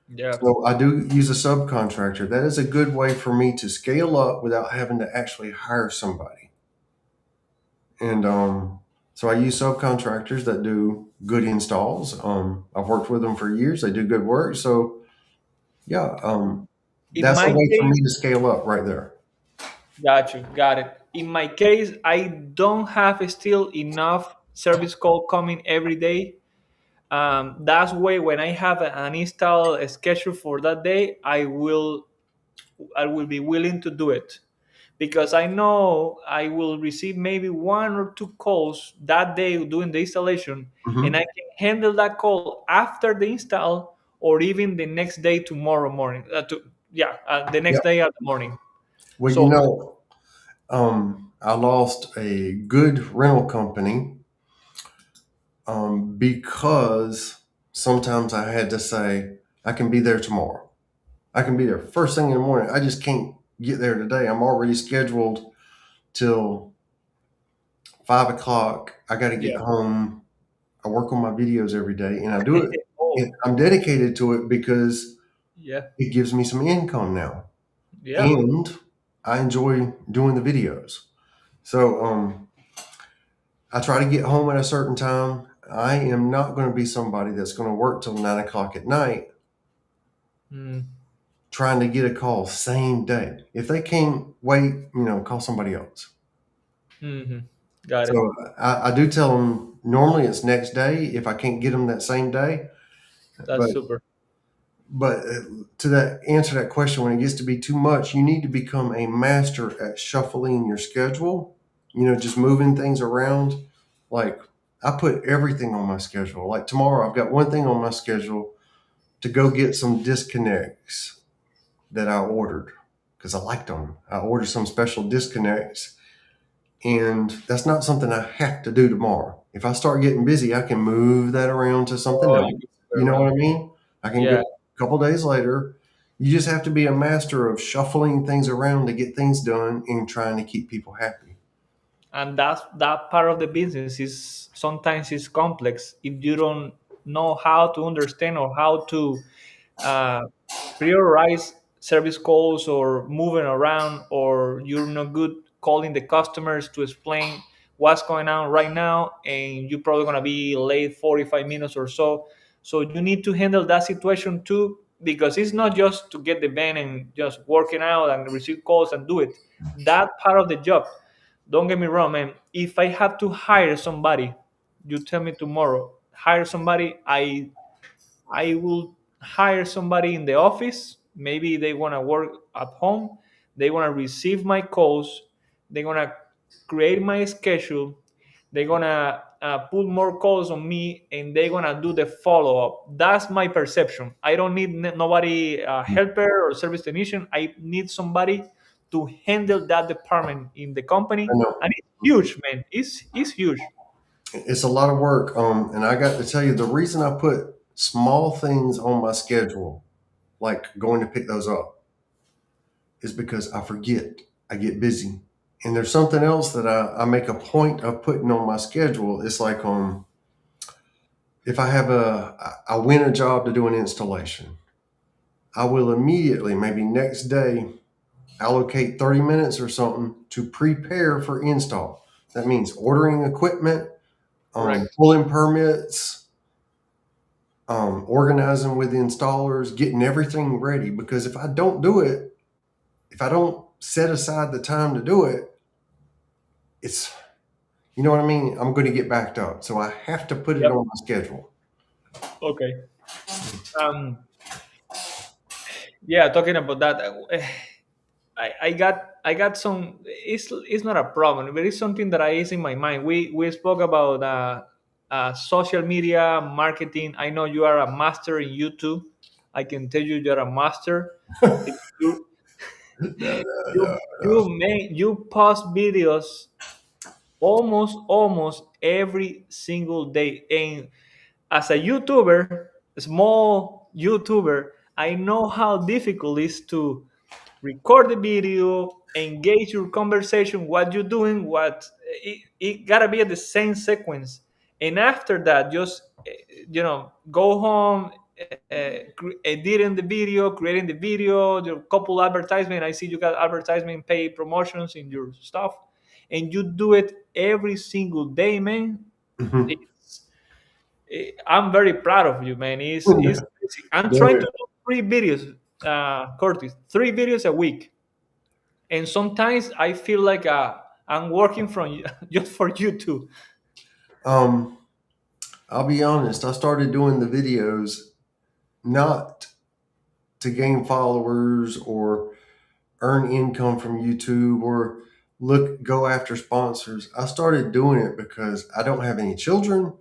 Speaker 3: Yeah.
Speaker 2: So I do use a subcontractor. That is a good way for me to scale up without having to actually hire somebody. And so I use subcontractors that do good installs. I've worked with them for years. They do good work. So yeah,
Speaker 3: In
Speaker 2: that's a
Speaker 3: my
Speaker 2: way for
Speaker 3: case,
Speaker 2: me to scale up right there.
Speaker 3: got you, got it. In my case, I don't have still enough service call coming every day. That's why when I have an install schedule for that day, I will be willing to do it, because I know I will receive maybe one or two calls that day doing the installation, and I
Speaker 2: Hmm.
Speaker 3: can handle that call after the install or even the next day tomorrow morning. The
Speaker 2: Yeah.
Speaker 3: next day at the morning.
Speaker 2: Well,
Speaker 3: So
Speaker 2: I lost a good rental company because sometimes I had to say, I can be there tomorrow. I can be there first thing in the morning. I just can't get there today. I'm already scheduled till 5 o'clock. I got to get
Speaker 3: yeah,
Speaker 2: home. I work on my videos every day and I do it. And
Speaker 3: oh
Speaker 2: I'm dedicated to it because
Speaker 3: yeah,
Speaker 2: it gives me some income now.
Speaker 3: yeah,
Speaker 2: And I enjoy doing the videos. So, I try to get home at a certain time. I am not going to be somebody that's going to work till 9 o'clock at night
Speaker 3: mm,
Speaker 2: trying to get a call same day. If they can't wait, call somebody else.
Speaker 3: hmm, got it.
Speaker 2: So I do tell them normally it's next day if I can't get them that same day.
Speaker 3: That's
Speaker 2: But
Speaker 3: super.
Speaker 2: to that answer that question, when it gets to be too much, you need to become a master at shuffling your schedule. Just moving things around. Like I put everything on my schedule. Like tomorrow, I've got one thing on my schedule to go get some disconnects that I ordered because I liked them. I ordered some special disconnects And that's not something I have to do tomorrow. If I start getting busy, I can move that around to something
Speaker 3: Oh, you
Speaker 2: else.
Speaker 3: can
Speaker 2: You
Speaker 3: move
Speaker 2: know what I
Speaker 3: around.
Speaker 2: mean? I can go
Speaker 3: Yeah,
Speaker 2: a couple days later. You just have to be a master of shuffling things around to get things done and trying to keep people happy.
Speaker 3: and that part of the business is sometimes is complex if you don't know how to understand or how to uh, prioritize service calls or moving around, or you're not good calling the customers to explain what's going on right now, and you're probably going to be late 45 minutes or so. So you need to handle that situation too, because it's not just to get the van and just working out and receive calls and do it. That part of the job, don't get me wrong, man. If I have to hire somebody, you tell me tomorrow, hire somebody, I will hire somebody in the office. Maybe they want to work at home. They want to receive my calls. They're going to create my schedule. They're going to put more calls on me, and they're going to do the follow up. That's my perception. I don't need nobody, helper or service technician. I need somebody to handle that department in the company.
Speaker 2: I know
Speaker 3: And it's huge, man. It's huge.
Speaker 2: it's a lot of work. And I got to tell you, the reason I put small things on my schedule, like going to pick those up, is because I forget. I get busy. And there's something else that I make a point of putting on my schedule. It's like if I win a job to do an installation, I will immediately, maybe next day, allocate 30 minutes or something to prepare for install. That means ordering equipment,
Speaker 3: Correct.
Speaker 2: pulling permits, organizing with the installers, getting everything ready. Because if I don't do it, if I don't set aside the time to do it, it's, you know what I mean? I'm going to get backed up. So I have to put it
Speaker 3: Yep.
Speaker 2: on my schedule.
Speaker 3: Okay. Um, yeah, talking about that, I got some. It's not a problem, but it's something that I is in my mind. We spoke about social media marketing. I know you are a master in YouTube. I can tell you you're a master. You
Speaker 2: No, no, no, no.
Speaker 3: you post videos almost every single day, and as a YouTuber, a small YouTuber, I know how difficult it is to record the video, engage your conversation, what you're doing, it gotta be at the same sequence. And after that, just go home, editing the video, creating the video, your couple advertisement. I see you got advertisement, pay promotions in your stuff, and you do it every single day, man.
Speaker 2: Mhm.
Speaker 3: It's, I'm very proud of you, man. It's crazy. I'm trying to do 3 videos, Curtis, 3 videos a week, and sometimes I feel like I'm working from just for you too.
Speaker 2: um, I'll be honest. I started doing the videos not to gain followers or earn income from YouTube or go after sponsors. I started doing it because I don't have any children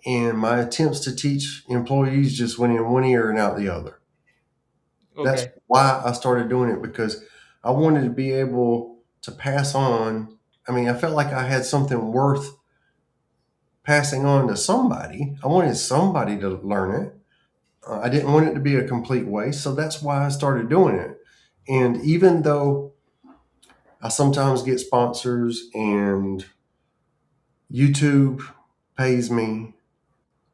Speaker 2: and my attempts to teach employees just went in one ear and out the other. That's
Speaker 3: Okay.
Speaker 2: why I started doing it, because I wanted to be able to pass on. I mean, I felt like I had something worth passing on to somebody. I wanted somebody to learn it. I didn't want it to be a complete waste. So that's why I started doing it. And even though I sometimes get sponsors and YouTube pays me,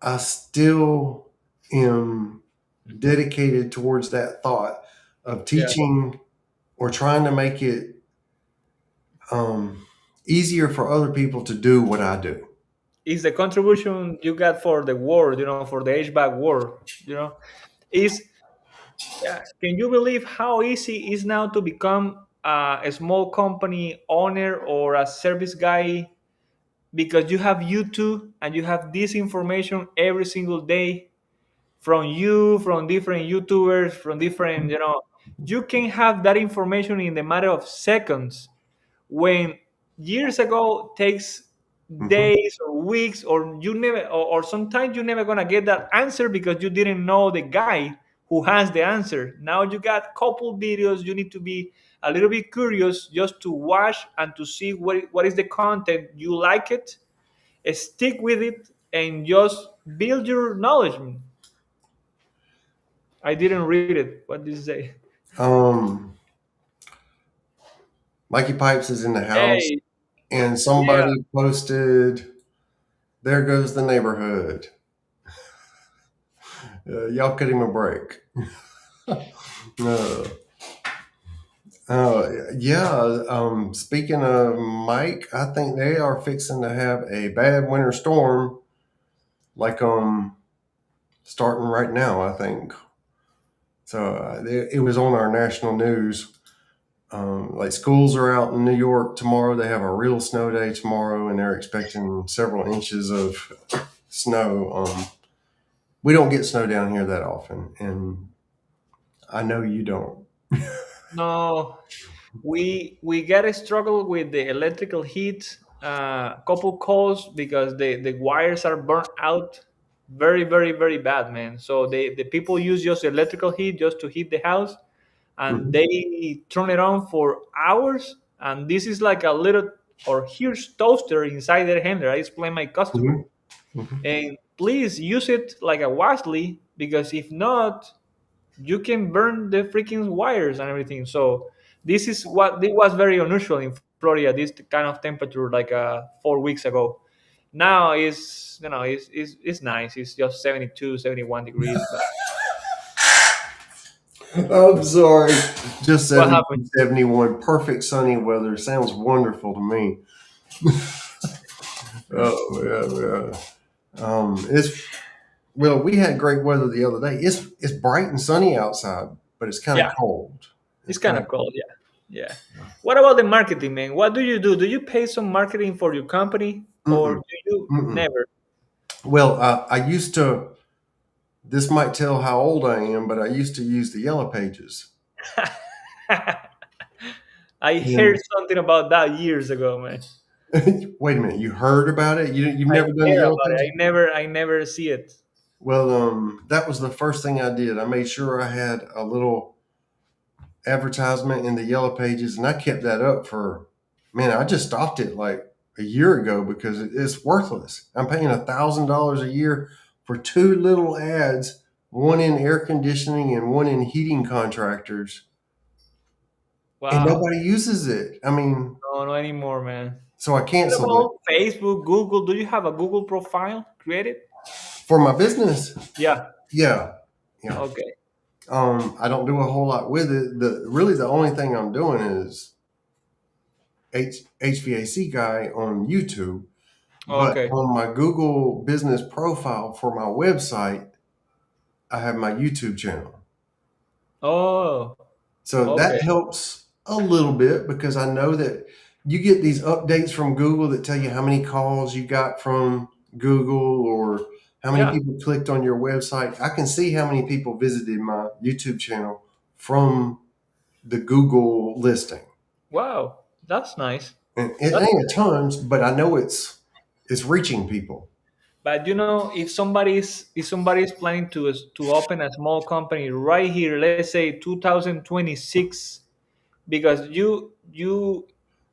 Speaker 2: I still am dedicated towards that thought of
Speaker 3: Yeah.
Speaker 2: teaching or trying to make it um, easier for other people to do what I do.
Speaker 3: Is the contribution you got for the world, for the HVAC world, is can you believe how easy it is now to become a small company owner or a service guy, because you have YouTube and you have this information every single day from different YouTubers, from different, you can have that information in the matter of seconds, when years ago takes
Speaker 2: Mhm.
Speaker 3: days or weeks, or you never, or sometimes you're never gonna get that answer because you didn't know the guy who has the answer. Now you got couple videos, you need to be a little bit curious just to watch and to see what is the content you like it, stick with it, and just build your knowledge. I didn't read it. What did you say?
Speaker 2: Um, Mikey Pipes is in the house,
Speaker 3: Hey,
Speaker 2: and
Speaker 3: yeah.
Speaker 2: somebody posted, "There goes the neighborhood." Y'all cut him a break. Uh, yeah. Speaking of Mike, I think they are fixing to have a bad winter storm, like starting right now. I think so. It was on our national news. Like schools are out in New York tomorrow. They have a real snow day tomorrow, and they're expecting several inches of snow. We don't get snow down here that often, and I know you don't.
Speaker 3: No, we gotta struggle with the electrical heat. Couple calls because the wires are burnt out very very bad, man. So the people use just electrical heat just to heat the house, and
Speaker 2: Mhm,
Speaker 3: they turn it on for hours. And this is like a little or huge toaster inside their handler. I explain my customer,
Speaker 2: mhm, mhm.
Speaker 3: and please use it like a wisely, because if not, you can burn the freaking wires and everything. So this is what it was very unusual in Florida. This kind of temperature like 4 weeks ago. Now it's nice. It's just 72, 71 degrees. But
Speaker 2: I'm sorry. Just
Speaker 3: what
Speaker 2: 70,
Speaker 3: happened?
Speaker 2: 71. Perfect sunny weather. Sounds wonderful to me. Oh, yeah, yeah. It's well, we had great weather the other day. It's bright and sunny outside, but it's kind of
Speaker 3: Yeah,
Speaker 2: cold.
Speaker 3: it's
Speaker 2: It's
Speaker 3: kind
Speaker 2: kind of
Speaker 3: of cold. Yeah, yeah. What about the marketing, man? What do you do? Do you pay some marketing for your company, or
Speaker 2: mm-mm,
Speaker 3: do you
Speaker 2: mm-mm.
Speaker 3: never?
Speaker 2: Well, I used to. This might tell how old I am, but I used to use the yellow pages.
Speaker 3: I heard
Speaker 2: And
Speaker 3: something about that years ago, man.
Speaker 2: wait a minute, you heard about it? You've
Speaker 3: I
Speaker 2: never done the
Speaker 3: hear
Speaker 2: yellow
Speaker 3: about it.
Speaker 2: pages?
Speaker 3: I never see it.
Speaker 2: Well, that was the first thing I did. I made sure I had a little advertisement in the yellow pages, and I kept that up for, man, I just stopped it like a year ago because it's worthless. I'm paying $1,000 a year for two little ads, one in air conditioning and one in heating contractors, and
Speaker 3: Wow.
Speaker 2: nobody uses it. I mean,
Speaker 3: No, not anymore, man.
Speaker 2: so I
Speaker 3: What
Speaker 2: canceled it
Speaker 3: about Facebook, Google? Do you have a Google profile created?
Speaker 2: for my business.
Speaker 3: Yeah.
Speaker 2: Yeah, yeah.
Speaker 3: Okay.
Speaker 2: I don't do a whole lot with it. The only thing I'm doing is HVAC guy on YouTube. But
Speaker 3: Okay.
Speaker 2: on my Google business profile for my website, I have my YouTube channel.
Speaker 3: Oh,
Speaker 2: So that
Speaker 3: okay.
Speaker 2: helps a little bit because I know that you get these updates from Google that tell you how many calls you got from Google or how many
Speaker 3: Yeah.
Speaker 2: people clicked on your website. I can see how many people visited my YouTube channel from the Google listing.
Speaker 3: Wow. That's nice.
Speaker 2: And it
Speaker 3: That's
Speaker 2: ain't a tons, but I know it's reaching people.
Speaker 3: But if somebody is planning to open a small company right here, let's say 2026, because you're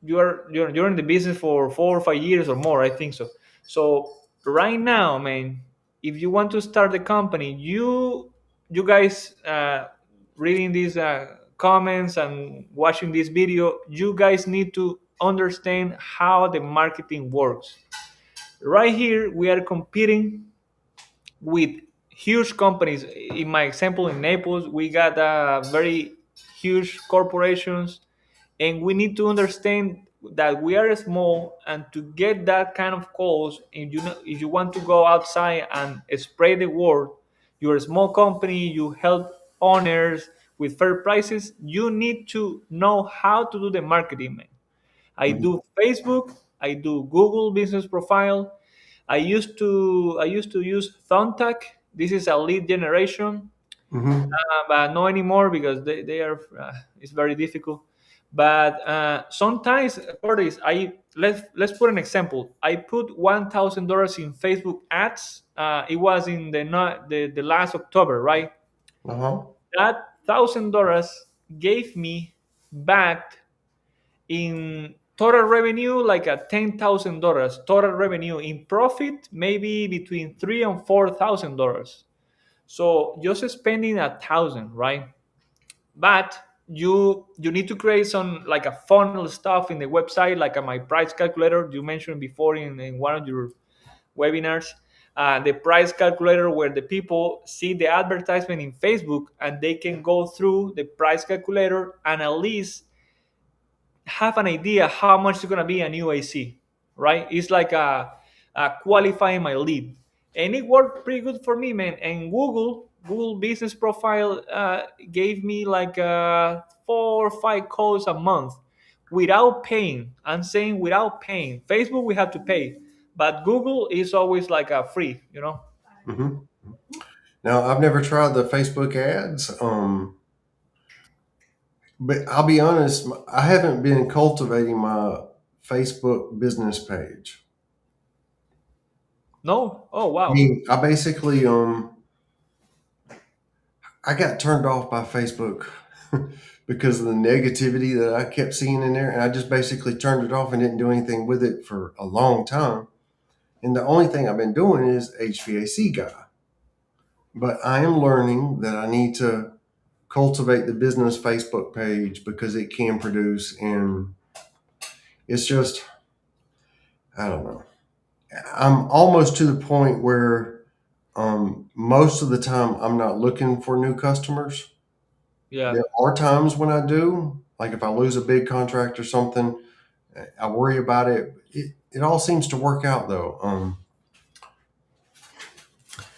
Speaker 3: in the business for 4 or 5 years or more, I think so. So right now, man, if you want to start the company, you guys reading these comments and watching this video, you guys need to understand how the marketing works. Right here, we are competing with huge companies. In my example, in Naples, we got very huge corporations, and we need to understand that we are small, and to get that kind of calls, if you want to go outside and spread the word, you're a small company, you help owners with fair prices, you need to know how to do the marketing, man. I
Speaker 2: Mhm.
Speaker 3: do Facebook, I do Google business profile. I used to use Thumbtack. This is a lead generation,
Speaker 2: Mhm.
Speaker 3: but not anymore because they are. It's very difficult. But sometimes, Curtis, let's put an example. I put $1,000 in Facebook ads. It was in the last October, right?
Speaker 2: Uh-huh.
Speaker 3: That $1,000 gave me backed in total revenue like a $10,000 total revenue, in profit maybe between $3,000 and $4,000. So just spending 1,000, right? But you need to create some like a funnel stuff in the website, like my price calculator you mentioned before in one of your webinars. The price calculator, where the people see the advertisement in Facebook and they can go through the price calculator and at least have an idea how much is going to be a new AC, right? It's like a qualifying my lead, and it worked pretty good for me, man. And Google Business Profile gave me like 4 or 5 calls a month without paying. I'm saying without paying. Facebook we have to pay, but Google is always like a free, you know.
Speaker 2: Hmm. Now, I've never tried the Facebook ads, but I'll be honest, I haven't been cultivating my Facebook business page.
Speaker 3: No, oh
Speaker 2: I
Speaker 3: wow,
Speaker 2: mean, I basically I got turned off by Facebook because of the negativity that I kept seeing in there, and I just basically turned it off and didn't do anything with it for a long time. And the only thing I've been doing is HVAC guy. But I am learning that I need to cultivate the business Facebook page because it can produce, and it's just, I don't know. I'm almost to the point where most of the time I'm not looking for new customers.
Speaker 3: yeah.
Speaker 2: There are times when I do, like if I lose a big contract or something, I worry about it. It all seems to work out though.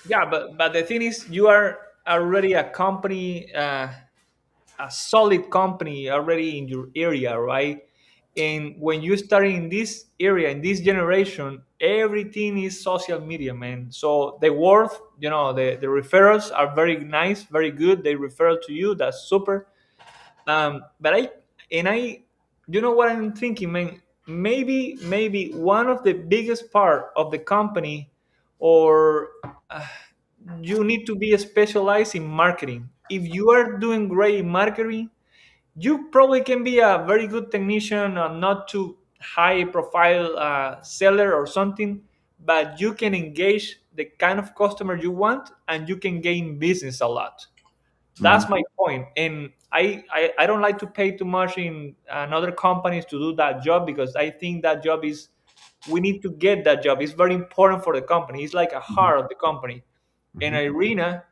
Speaker 3: Yeah, but the thing is, you are already a company, a solid company already in your area, right? And when you start in this area, in this generation, everything is social media, man. So the word, the referrals are very nice, very good. They refer to you. That's super. But you know what I'm thinking, man? Maybe one of the biggest part of the company, or uh, you need to be specialized in marketing. If you are doing great in marketing, you probably can be a very good technician, not too high profile seller or something, but you can engage the kind of customer you want and you can gain business a lot. That's
Speaker 2: Mhm.
Speaker 3: my point. And I don't like to pay too much in another companies to do that job, because I think that job is, we need to get that job. It's very important for the company. It's like a
Speaker 2: Mhm.
Speaker 3: heart of the company. And
Speaker 2: Mhm.
Speaker 3: Irina,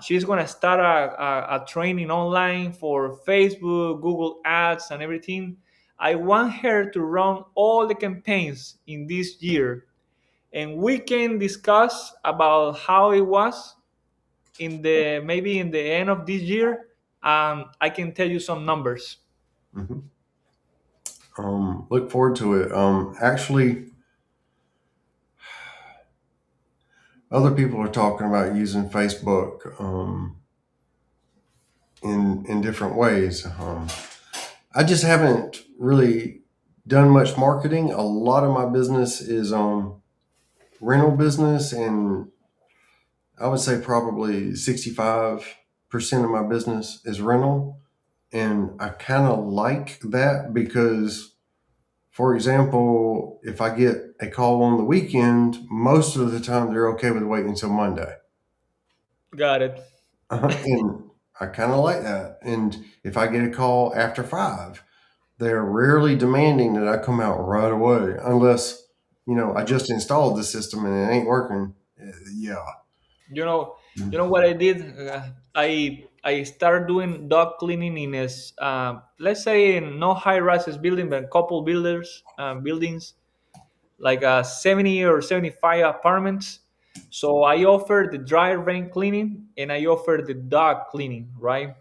Speaker 3: she's gonna start a training online for Facebook, Google Ads, and everything. I want her to run all the campaigns in this year, and we can discuss about how it was in the maybe in the end of this year. I can tell you some numbers.
Speaker 2: Mhm. Look forward to it. Actually, other people are talking about using Facebook in different ways. I just haven't really done much marketing. A lot of my business is rental business, and I would say probably 65% of my business is rental. And I kind of like that because, for example, if I get a call on the weekend, most of the time they're okay with waiting until Monday.
Speaker 3: Got it.
Speaker 2: And I kind of like that. And if I get a call after 5, they're rarely demanding that I come out right away, unless, I just installed the system and it ain't working. Yeah.
Speaker 3: You know, you know what I did? I started doing dog cleaning in this, let's say in no high rises building, but couple buildings, like 70 or 75 apartments. So I offer the dry rain cleaning and I offer the dog cleaning, right?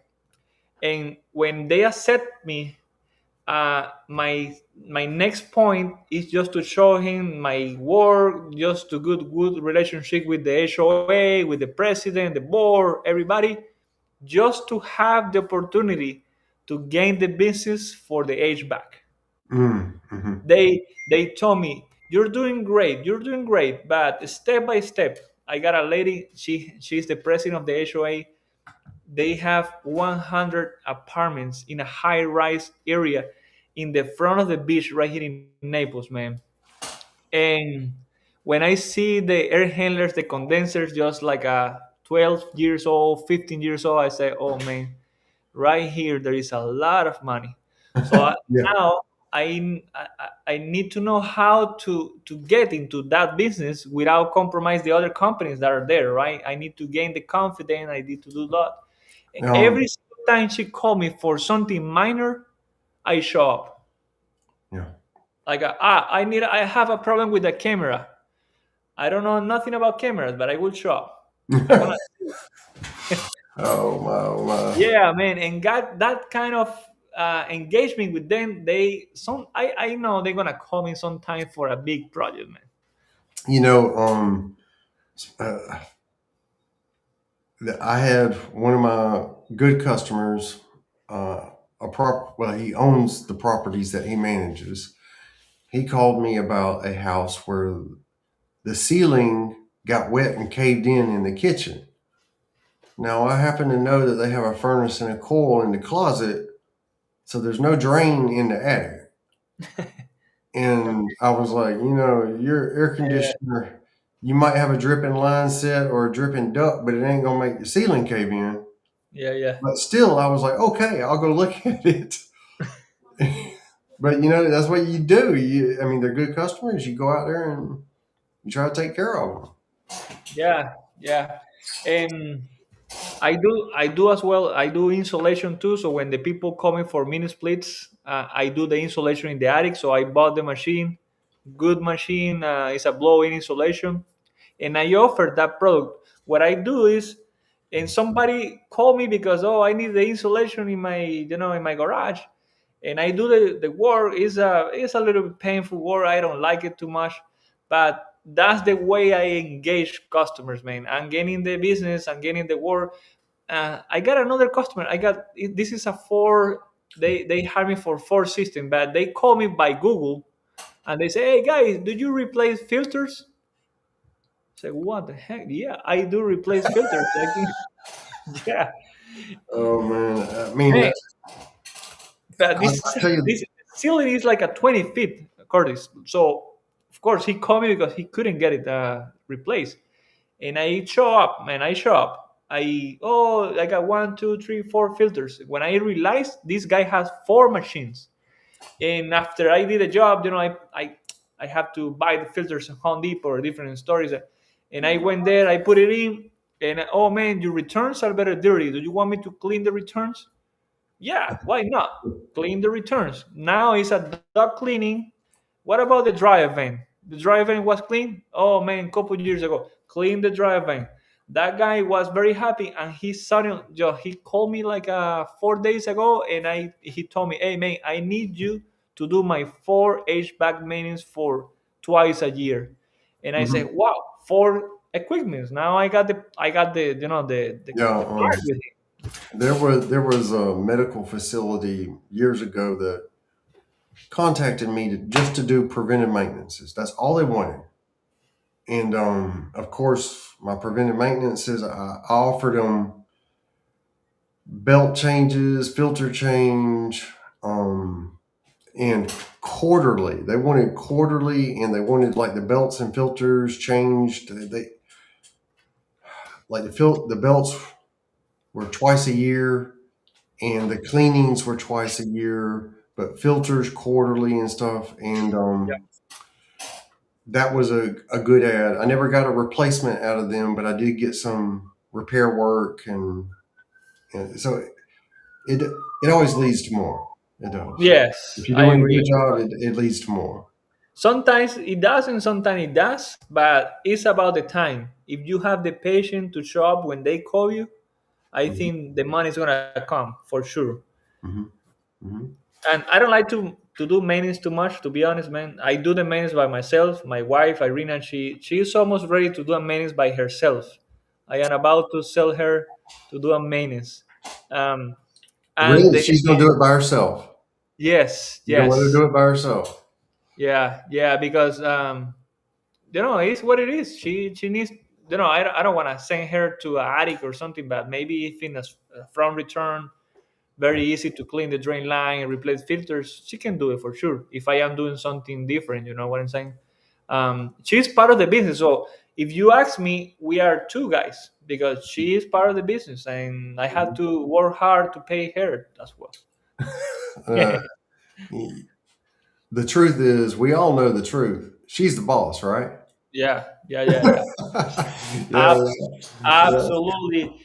Speaker 3: And when they accept me, my next point is just to show him my work, just to good relationship with the HOA, with the president, the board, everybody, just to have the opportunity to gain the business for the HVAC.
Speaker 2: Mm-hmm.
Speaker 3: They told me, you're doing great, but step by step. I got a lady, she's the president of the HOA. they have 100 apartments in a high rise area in the front of the beach right here in Naples, man. And when I see the air handlers, the condensers, just like a 12 years old, 15 years old, I say, oh man, right here there is a lot of money. So
Speaker 2: Yeah.
Speaker 3: now I need to know how to get into that business without compromise the other companies that are there, right? I need to gain the confidence. I need to do that. And
Speaker 2: Um,
Speaker 3: every single time she called me for something minor, I show up.
Speaker 2: yeah.
Speaker 3: Like I have a problem with the camera. I don't know nothing about cameras, but I will show up. I'm gonna
Speaker 2: Oh my, oh my.
Speaker 3: Yeah, man, and got that kind of engagement with them. I know they're gonna call me sometime for a big project, man.
Speaker 2: You know, uh, I had one of my good customers, well, he owns the properties that he manages. He called me about a house where the ceiling got wet and caved in the kitchen. Now, I happen to know that they have a furnace and a coil in the closet, so there's no drain in the attic. And I was like, your air
Speaker 3: Yeah,
Speaker 2: conditioner, you might have a dripping line set or a dripping duct, but it ain't gonna make the ceiling cave in.
Speaker 3: yeah, yeah,
Speaker 2: But still, I was like, okay, I'll go look at it. But that's what you do. I mean, they're good customers. You go out there and you try to take care of them.
Speaker 3: yeah, yeah. And I do as well. I do insulation too. So when the people call me for mini splits, I do the insulation in the attic. So I bought the machine, good machine. It's a blow-in insulation, and I offer that product. What I do is, and somebody call me because I need the insulation in my garage, and I do the work. It's a little bit painful work. I don't like it too much, but that's the way I engage customers, man. I'm getting the business. I'm getting the work. I got another customer. This is a four. They hired me for four system, but they call me by Google and they say, "Hey guys, did you replace filters?" I say, "What the heck? Yeah, I do replace filters." Like, yeah,
Speaker 2: Oh man, I mean,
Speaker 3: man. But
Speaker 2: I
Speaker 3: this
Speaker 2: tell you,
Speaker 3: this ceiling is like a 20 feet, Curtis. So of course he called me because he couldn't get it replaced. And I show up, man. I show up. I got one, two, three, four filters. When I realized this guy has four machines, and after I did a job, I have to buy the filters in Home Depot or different stores, and I went there, I put it in, and oh man, your returns are very dirty. Do you want me to clean the returns? Yeah, why not? Clean the returns. Now it's a duct cleaning. What about the dry vent? The dry vent was clean. Oh man, a couple years ago, clean the dry vent. That guy was very happy, and he called me like 4 days ago, and he told me, "Hey man, I need you to do my four HVAC maintenance for twice a year." And I
Speaker 2: mhm.
Speaker 3: said, "Wow, four equipments. Now I got
Speaker 2: Yeah.
Speaker 3: the part with him."
Speaker 2: There was a medical facility years ago that contacted me just to do preventive maintenances. That's all they wanted. And of course, my preventive maintenances, I offered them belt changes, filter change, and quarterly. They wanted quarterly, and they wanted like the belts and filters changed. They like the belts were twice a year, and the cleanings were twice a year, but filters quarterly and stuff. And that was a good ad. I never got a replacement out of them, but I did get some repair work, and so it it always leads to more. It does. If
Speaker 3: Yes,
Speaker 2: you're
Speaker 3: I
Speaker 2: doing a good
Speaker 3: agree.
Speaker 2: job, it leads to more.
Speaker 3: Sometimes it does and sometimes it does, but it's about the time. If you have the patience to show up when they call you, I
Speaker 2: Mhm,
Speaker 3: think the money is gonna come for sure.
Speaker 2: mhm, mhm.
Speaker 3: And I don't like to do maintenance too much, to be honest, man. I do the maintenance by myself. My wife Irina, she is almost ready to do a maintenance by herself. I am about to sell her to do a maintenance. Um, and
Speaker 2: Really, she's gonna do it by herself.
Speaker 3: yes,
Speaker 2: You don't let her
Speaker 3: yes,
Speaker 2: do it by herself.
Speaker 3: yeah, yeah, because it's what it is. She needs. I don't want to send her to an attic or something, but maybe if in a from return, very easy to clean the drain line and replace filters. She can do it for sure. If I am doing something different, you know what I'm saying? She's part of the business. So if you ask me, we are two guys because she is part of the business, and I had to work hard to pay her as well.
Speaker 2: Uh, the truth is, we all know the truth. She's the boss, right?
Speaker 3: Yeah, yeah, yeah, yeah.
Speaker 2: Yeah, yeah.
Speaker 3: Absolutely.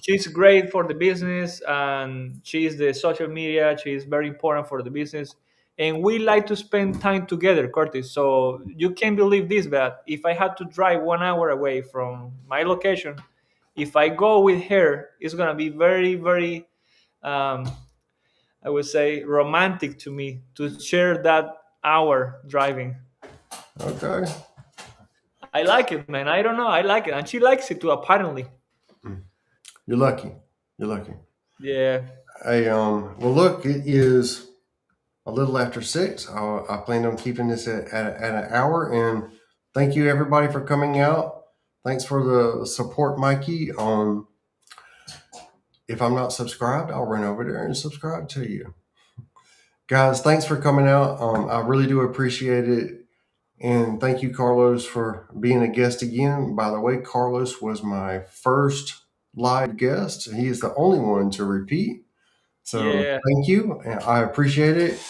Speaker 3: She's great for the business, and she's the social media. She's very important for the business, and we like to spend time together, Curtis. So you can't believe this, but if I had to drive 1 hour away from my location, if I go with her, it's gonna be very, very, um, I would say, romantic to me to share that hour driving.
Speaker 2: Okay.
Speaker 3: I like it, man. I don't know. I like it, and she likes it too. Apparently,
Speaker 2: You're lucky. You're lucky.
Speaker 3: yeah,
Speaker 2: Hey, well, look, it is a little after 6. I plan on keeping this at an hour. And thank you, everybody, for coming out. Thanks for the support, Mikey. If I'm not subscribed, I'll run over there and subscribe to you. Guys, thanks for coming out. I really do appreciate it. And thank you, Carlos, for being a guest again. By the way, Carlos was my first live guest. He is the only one to repeat. So
Speaker 3: yeah.
Speaker 2: thank you. And I appreciate it.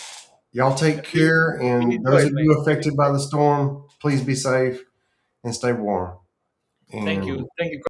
Speaker 2: Y'all take
Speaker 3: We,
Speaker 2: care.
Speaker 3: we
Speaker 2: And
Speaker 3: enjoy
Speaker 2: those
Speaker 3: it,
Speaker 2: of
Speaker 3: man.
Speaker 2: you
Speaker 3: Really
Speaker 2: affected
Speaker 3: enjoy
Speaker 2: by
Speaker 3: it.
Speaker 2: the storm, please be safe and stay warm.
Speaker 3: Thank
Speaker 2: And
Speaker 3: you, thank you.